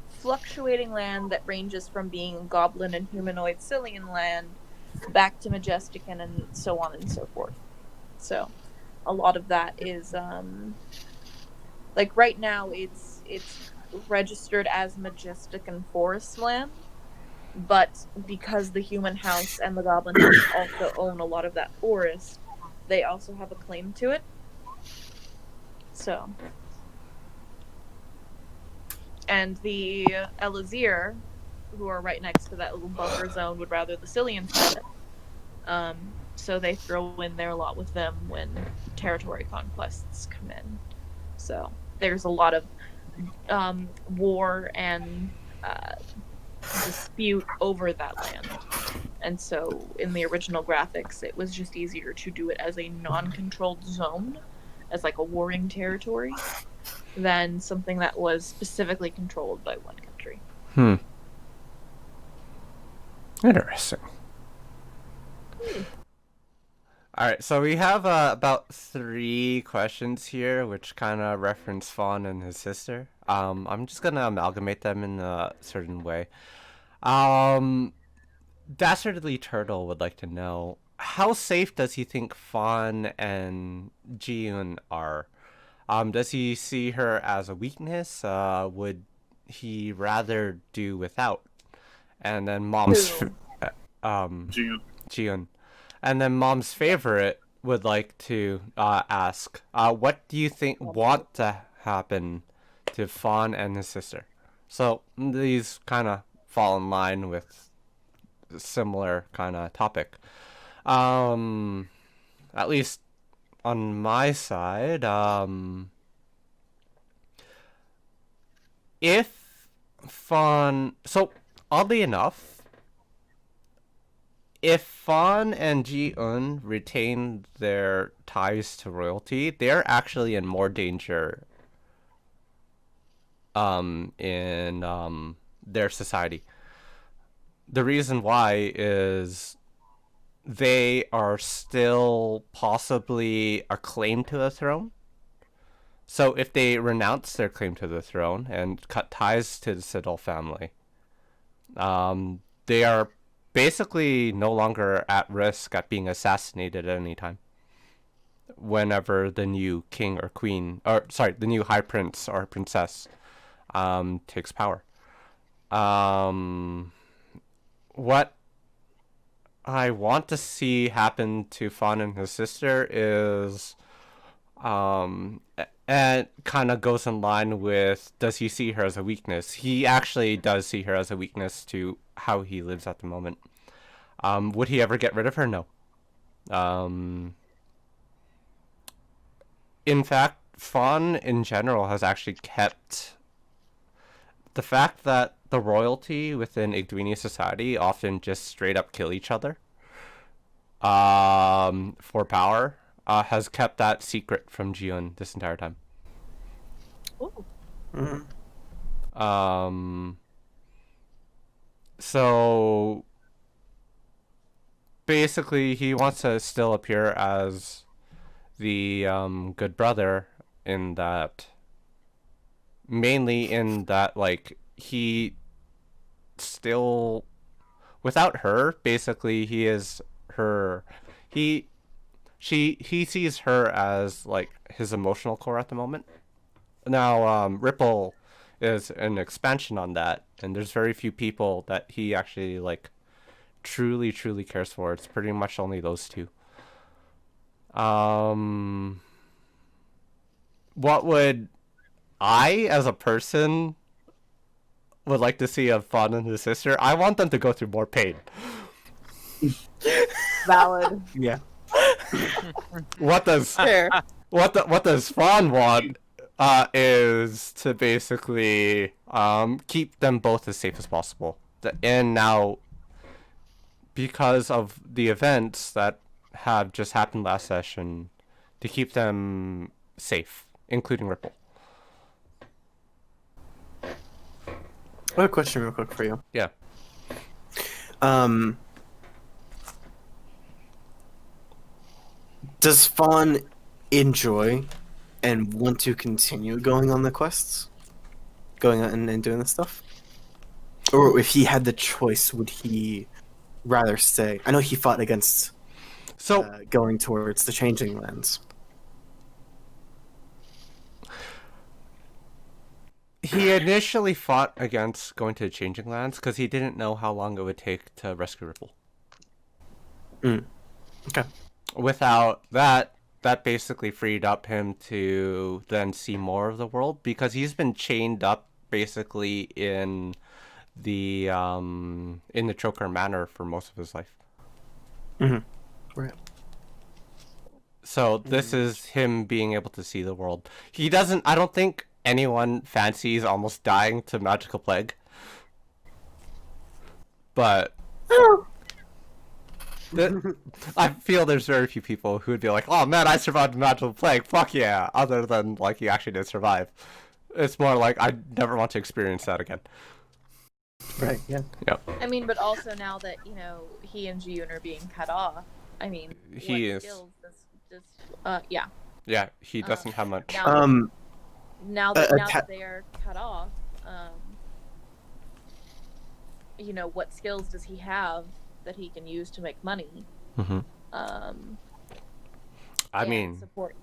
fluctuating land that ranges from being goblin and humanoid Cillian land back to Majestican and so on and so forth. So a lot of that is like right now it's registered as Majestican forest land, but because the human house and the goblin house also own a lot of that forest, they also have a claim to it. So, and the Elazir, who are right next to that little buffer zone, would rather the Cillians have it. So they throw in their lot with them when territory conquests come in. So there's a lot of war and dispute over that land. And so in the original graphics, it was just easier to do it as a non-controlled zone, as like a warring territory, than something that was specifically controlled by one country. Interesting. Alright, so we have about 3 questions here, which kind of reference Fawn and his sister. I'm just gonna amalgamate them in a certain way. Dastardly Turtle would like to know, how safe does he think Fawn and Ji-eun are? Does he see her as a weakness? Would he rather do without? And then Mom's Ji-eun. And then Mom's favorite would like to ask, what do you want to happen to Fawn and his sister? So these kind of fall in line with similar kind of topic. At least on my side, if Fawn... So, oddly enough, if Fawn and Ji-eun retain their ties to royalty, they're actually in more danger in their society. The reason why is they are still possibly a claim to the throne. So if they renounce their claim to the throne and cut ties to the Siddle family, they are basically no longer at risk at being assassinated at any time whenever the new king or queen, or sorry, the new high prince or princess takes power. What I want to see happen to Fawn and his sister is, and kind of goes in line with, does he see her as a weakness? He actually does see her as a weakness to how he lives at the moment. Would he ever get rid of her? No. In fact, Fawn in general has actually kept the fact that the royalty within Igduini society often just straight up kill each other for power, has kept that secret from Ji-eun this entire time. Ooh. So basically he wants to still appear as the good brother, in that, mainly in that, like, he still, without her, basically he is her, he sees her as like his emotional core at the moment. Now Ripple is an expansion on that, and there's very few people that he actually like truly cares for. It's pretty much only those two. What would I, as a person, would like to see of Fawn and his sister? I want them to go through more pain. Valid. Yeah. What does Fair. what does Fawn want? Is to basically keep them both as safe as possible. And now, because of the events that have just happened last session, to keep them safe, including Ripple. I have a question real quick for you. Yeah. Does Fawn enjoy and want to continue going on the quests? Going out and doing this stuff? Or if he had the choice, would he rather stay? I know he fought against going towards the Changing Lands. He initially fought against going to the Changing Lands because he didn't know how long it would take to rescue Ripple. Okay. Without that basically freed up him to then see more of the world, because he's been chained up basically in the Choker Manor for most of his life. Right. So this is him being able to see the world. He doesn't. I don't think anyone fancies almost dying to magical plague. But I feel there's very few people who would be like, "Oh man, I survived a magical plague. Fuck yeah!" Other than like you actually did survive. It's more like I never want to experience that again. Right. Yeah. I mean, but also now that he and Jiyun are being cut off. I mean, He what is. skills yeah. Yeah, he doesn't have much. Now that they are cut off, what skills does he have that he can use to make money? I And mean, support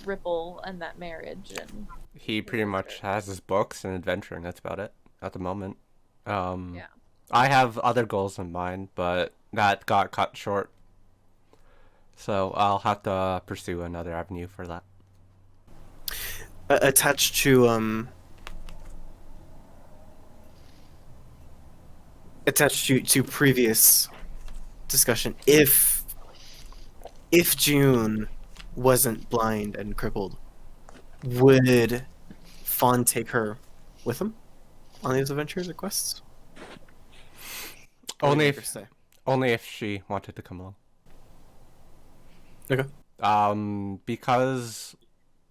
Ripple and that marriage and he pretty much has his books and adventuring. That's about it at the moment. yeah. I have other goals in mind, but that got cut short. So I'll have to pursue another avenue for that. Attached to previous discussion, if June wasn't blind and crippled, would Fawn take her with him on these adventures or quests? Or would Only he if make her stay? Only if she wanted to come along. Okay. Because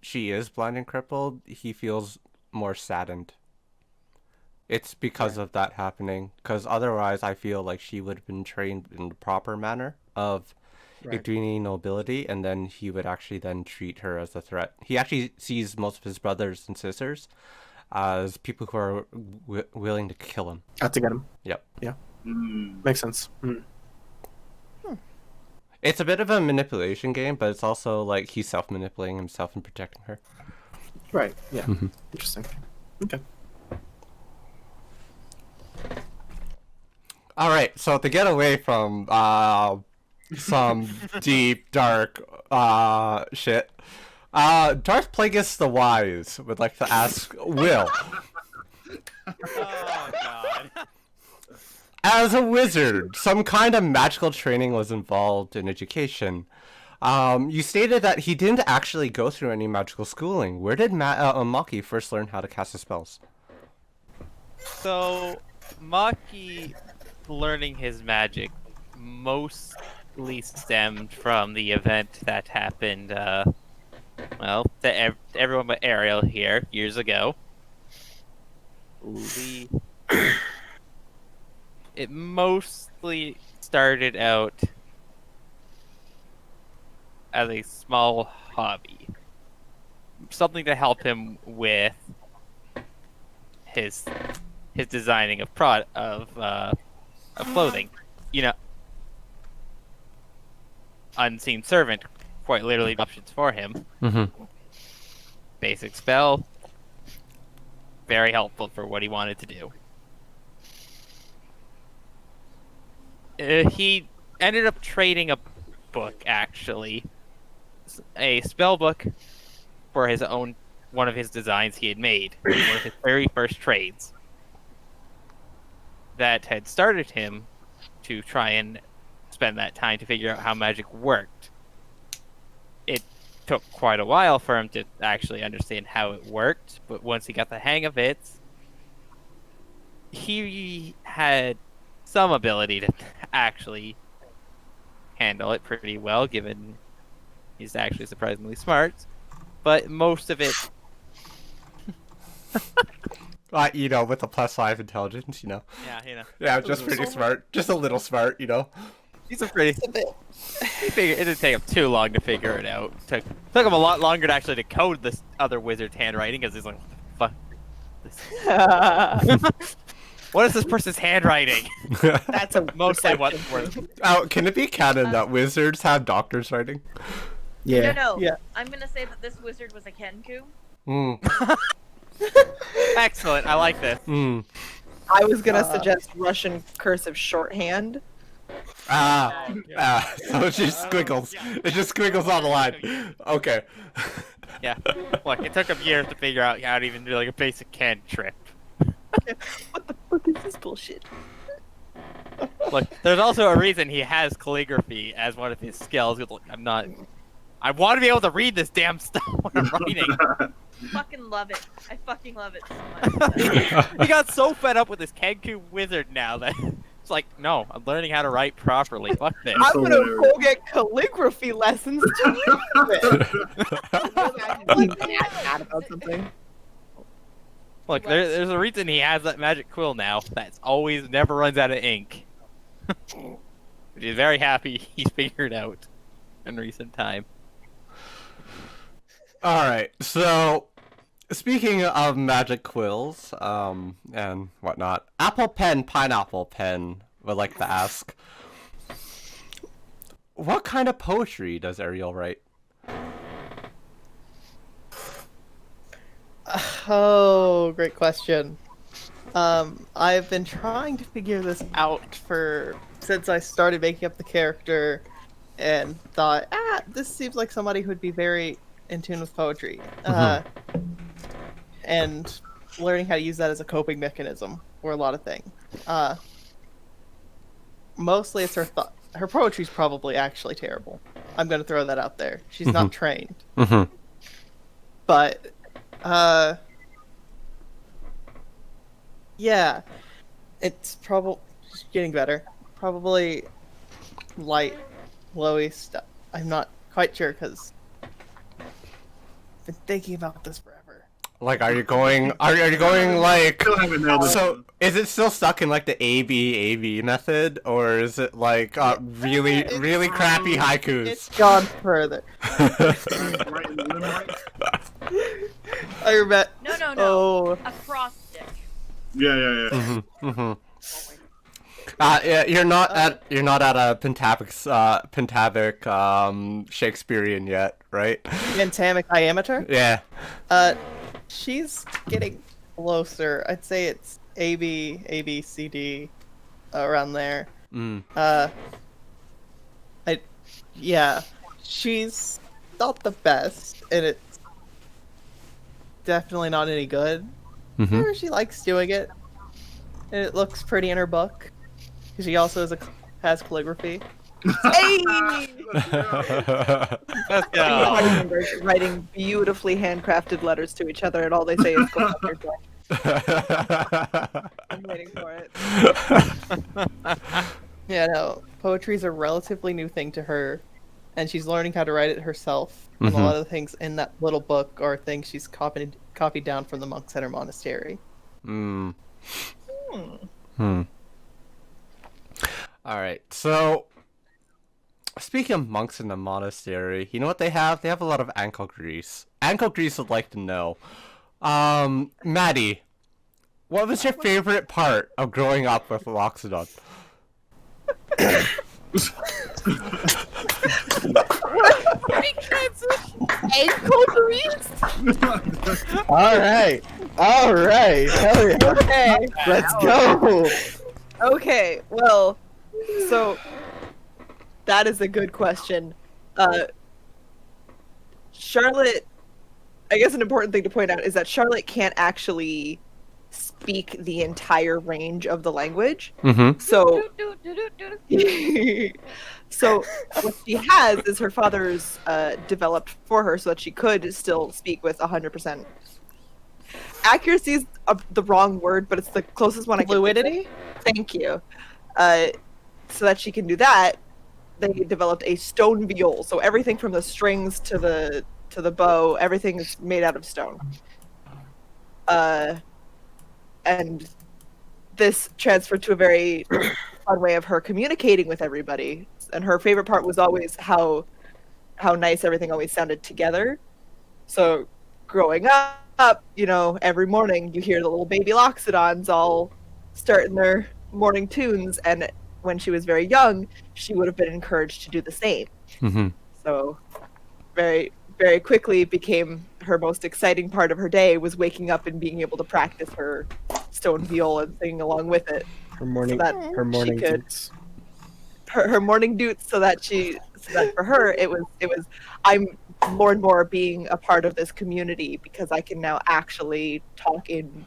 she is blind and crippled, he feels more saddened. It's because of that happening. Because otherwise, I feel like she would have been trained in the proper manner of gaining nobility, and then he would actually then treat her as a threat. He actually sees most of his brothers and sisters as people who are willing to kill him. Out to get him. Yep. Yeah. Mm. Makes sense. It's a bit of a manipulation game, but it's also like he's self-manipulating himself and protecting her. Right. Yeah. Mhm. Interesting. Okay. All right, so to get away from some deep, dark shit, Darth Plagueis the Wise would like to ask Will, Oh god. as a wizard, some kind of magical training was involved in education. You stated that he didn't actually go through any magical schooling. Where did Maki first learn how to cast his spells? So, Maki learning his magic mostly stemmed from the event that happened, to everyone but Ariel here years ago. It mostly started out as a small hobby. Something to help him with his designing of clothing. Unseen servant, quite literally options for him. Mm-hmm. Basic spell, very helpful for what he wanted to do. He ended up trading a book, actually, a spell book for one of his designs he had made, one of his very first trades, that had started him to try and spend that time to figure out how magic worked. It took quite a while for him to actually understand how it worked, but once he got the hang of it, he had some ability to actually handle it pretty well, given he's actually surprisingly smart. But most of it... with a +5 intelligence, Yeah, Yeah, just pretty smart. Just a little smart, He's a pretty... He figured it didn't take him too long to figure it out. Took him a lot longer to actually decode this other wizard's handwriting, because he's like, what the fuck? What is this person's handwriting? That's a Mostly what... Can it be canon that wizards have doctors writing? Yeah. No. Yeah. I'm gonna say that this wizard was a Kenku. Excellent, I like this. I was gonna suggest Russian cursive shorthand. So it just squiggles. It just squiggles on the line. Okay. Yeah. Look, it took him years to figure out how to even do like a basic cantrip. What the fuck is this bullshit? Look, there's also a reason he has calligraphy as one of his skills. He's like, I want to be able to read this damn stuff when I'm writing. Fucking love it. I fucking love it so much. He got so fed up with this Kenku wizard now that It's like, no, I'm learning how to write properly. Fuck this. I'm gonna hilarious. go get calligraphy lessons to mad about something. Look, there's a reason he has that magic quill now. That's always never runs out of ink. Which he's very happy he's figured out in recent time. Alright, so speaking of magic quills, and whatnot, Apple Pen Pineapple Pen would like to ask, what kind of poetry does Ariel write? Oh, great question. I've been trying to figure this out since I started making up the character, and thought, this seems like somebody who'd be very in tune with poetry, and learning how to use that as a coping mechanism for a lot of things. Mostly, it's her poetry's probably actually terrible. I'm gonna throw that out there. She's not trained, but. Yeah, it's probably getting better. Probably light, glowy stuff. I'm not quite sure because I've been thinking about this forever. Like, are you going like, Still haven't nailed it. so is it still stuck in like the AB method, or is it like really crappy haikus? It's gone further. Right in the limb, right? I remember. No. Oh, Acrostic. Yeah. Yeah, you're not at a pentavic Shakespearean yet, right? Pentamic diameter. Yeah. She's getting closer. I'd say it's A, B, C, D, around there. Yeah, she's not the best, and it's definitely not any good. However, she likes doing it, and it looks pretty in her book. She also has calligraphy. Hey! Let's go. Writing beautifully handcrafted letters to each other, and all they say is "Go out your door." I'm waiting for it. Yeah, no, poetry's a relatively new thing to her, and she's learning how to write it herself. And a lot of the things in that little book are things she's copied down from the monks at her monastery. Alright, so speaking of monks in the monastery, you know what they have? They have a lot of ankle grease. Ankle grease would like to know. Maddie, what was your favorite part of growing up with Loxodon? Ankle grease? Alright, hell yeah. Okay. Let's go! Okay, well, so that is a good question. Charlotte, I guess an important thing to point out is that Charlotte can't actually speak the entire range of the language. So, so what she has is her father's developed for her so that she could still speak with 100%. Accuracy is the wrong word, but it's the closest one I can. Fluidity? Thank you. So that she can do that, they developed a stone viol. So everything from the strings to the bow, everything is made out of stone. And this transferred to a very fun way of her communicating with everybody. And her favorite part was always how nice everything always sounded together. So growing up, you know, every morning you hear the little baby Loxodons all starting their morning tunes, and when she was very young, she would have been encouraged to do the same. So very, very quickly became her most exciting part of her day was waking up and being able to practice her stone viol and singing along with it. Her morning, So that her morning she could- toots. her morning dutes, so that for her it was I'm more and more being a part of this community because I can now actually talk in,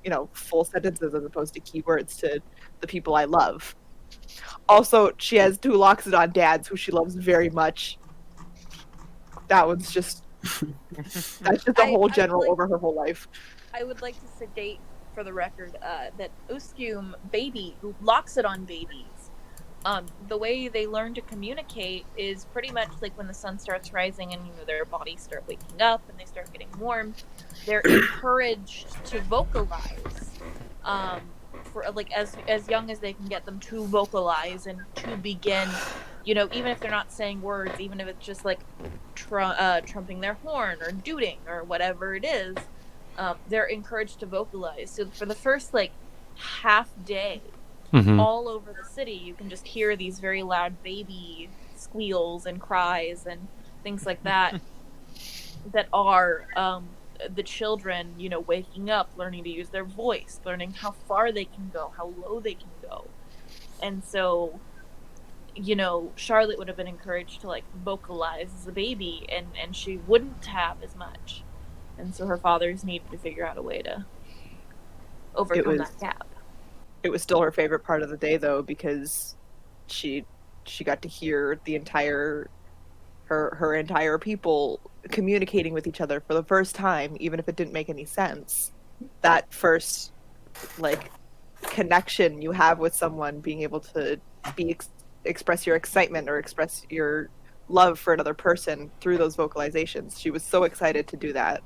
you know, full sentences as opposed to keywords to the people I love. Also, she has 2 Loxodon dads who she loves very much. That one's just that's just a whole general over her whole life. I would like to sedate for the record, that Uskium baby locks it on babies. The way they learn to communicate is pretty much like when the sun starts rising and their bodies start waking up and they start getting warm. They're encouraged to vocalize, for like as young as they can get them to vocalize and to begin, even if they're not saying words, even if it's just like trumping their horn or duding or whatever it is, they're encouraged to vocalize. So for the first like half day, all over the city, you can just hear these very loud baby squeals and cries and things like that that are the children, waking up, learning to use their voice, learning how far they can go, how low they can go. And so, Charlotte would have been encouraged to like vocalize as a baby, and she wouldn't have as much. And so her fathers needed to figure out a way to overcome that gap. It was still her favorite part of the day, though, because she got to hear the entire her entire people communicating with each other for the first time, even if it didn't make any sense. That first like connection you have with someone, being able to express your excitement or express your love for another person through those vocalizations. She was so excited to do that,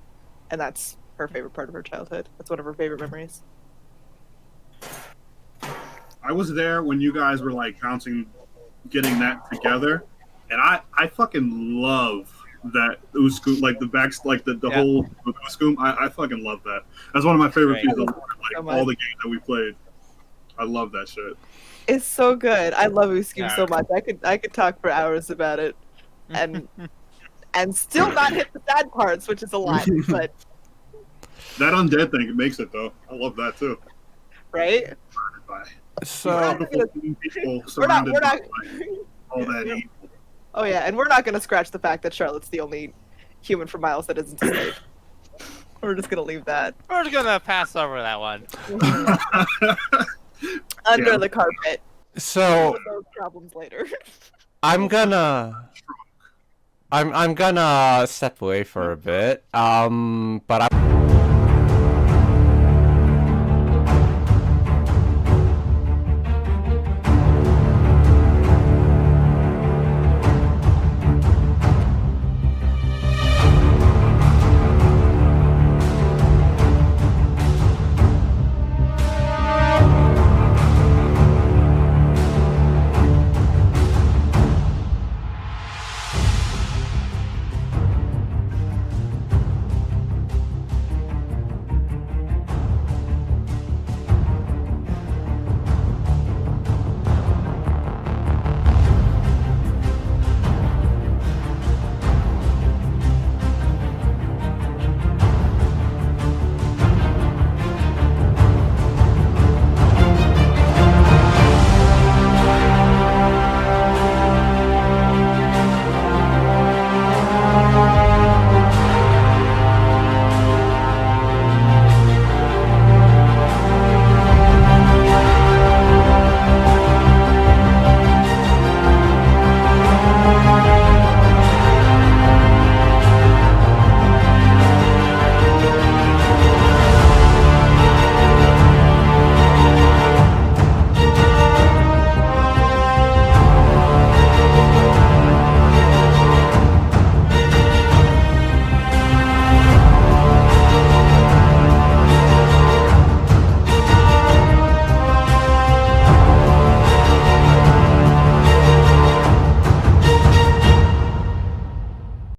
and that's her favorite part of her childhood. That's one of her favorite memories. I was there when you guys were like getting that together, and I fucking love that Uskoom, like the backs, like the whole Uskoom. I fucking love that. That's one of my favorite pieces of all the games that we played. I love that shit. It's so good. I love Uskoom so much. I could talk for hours about it, and still not hit the sad parts, which is a lot. But that undead thing, it makes it though. I love that too. Right? So we're not all that evil. Oh yeah, and we're not going to scratch the fact that Charlotte's the only human for Miles that isn't a slave. We're just going to leave that We're just gonna pass over that one. under the carpet. So Those problems later. I'm gonna step away for a bit. But I'm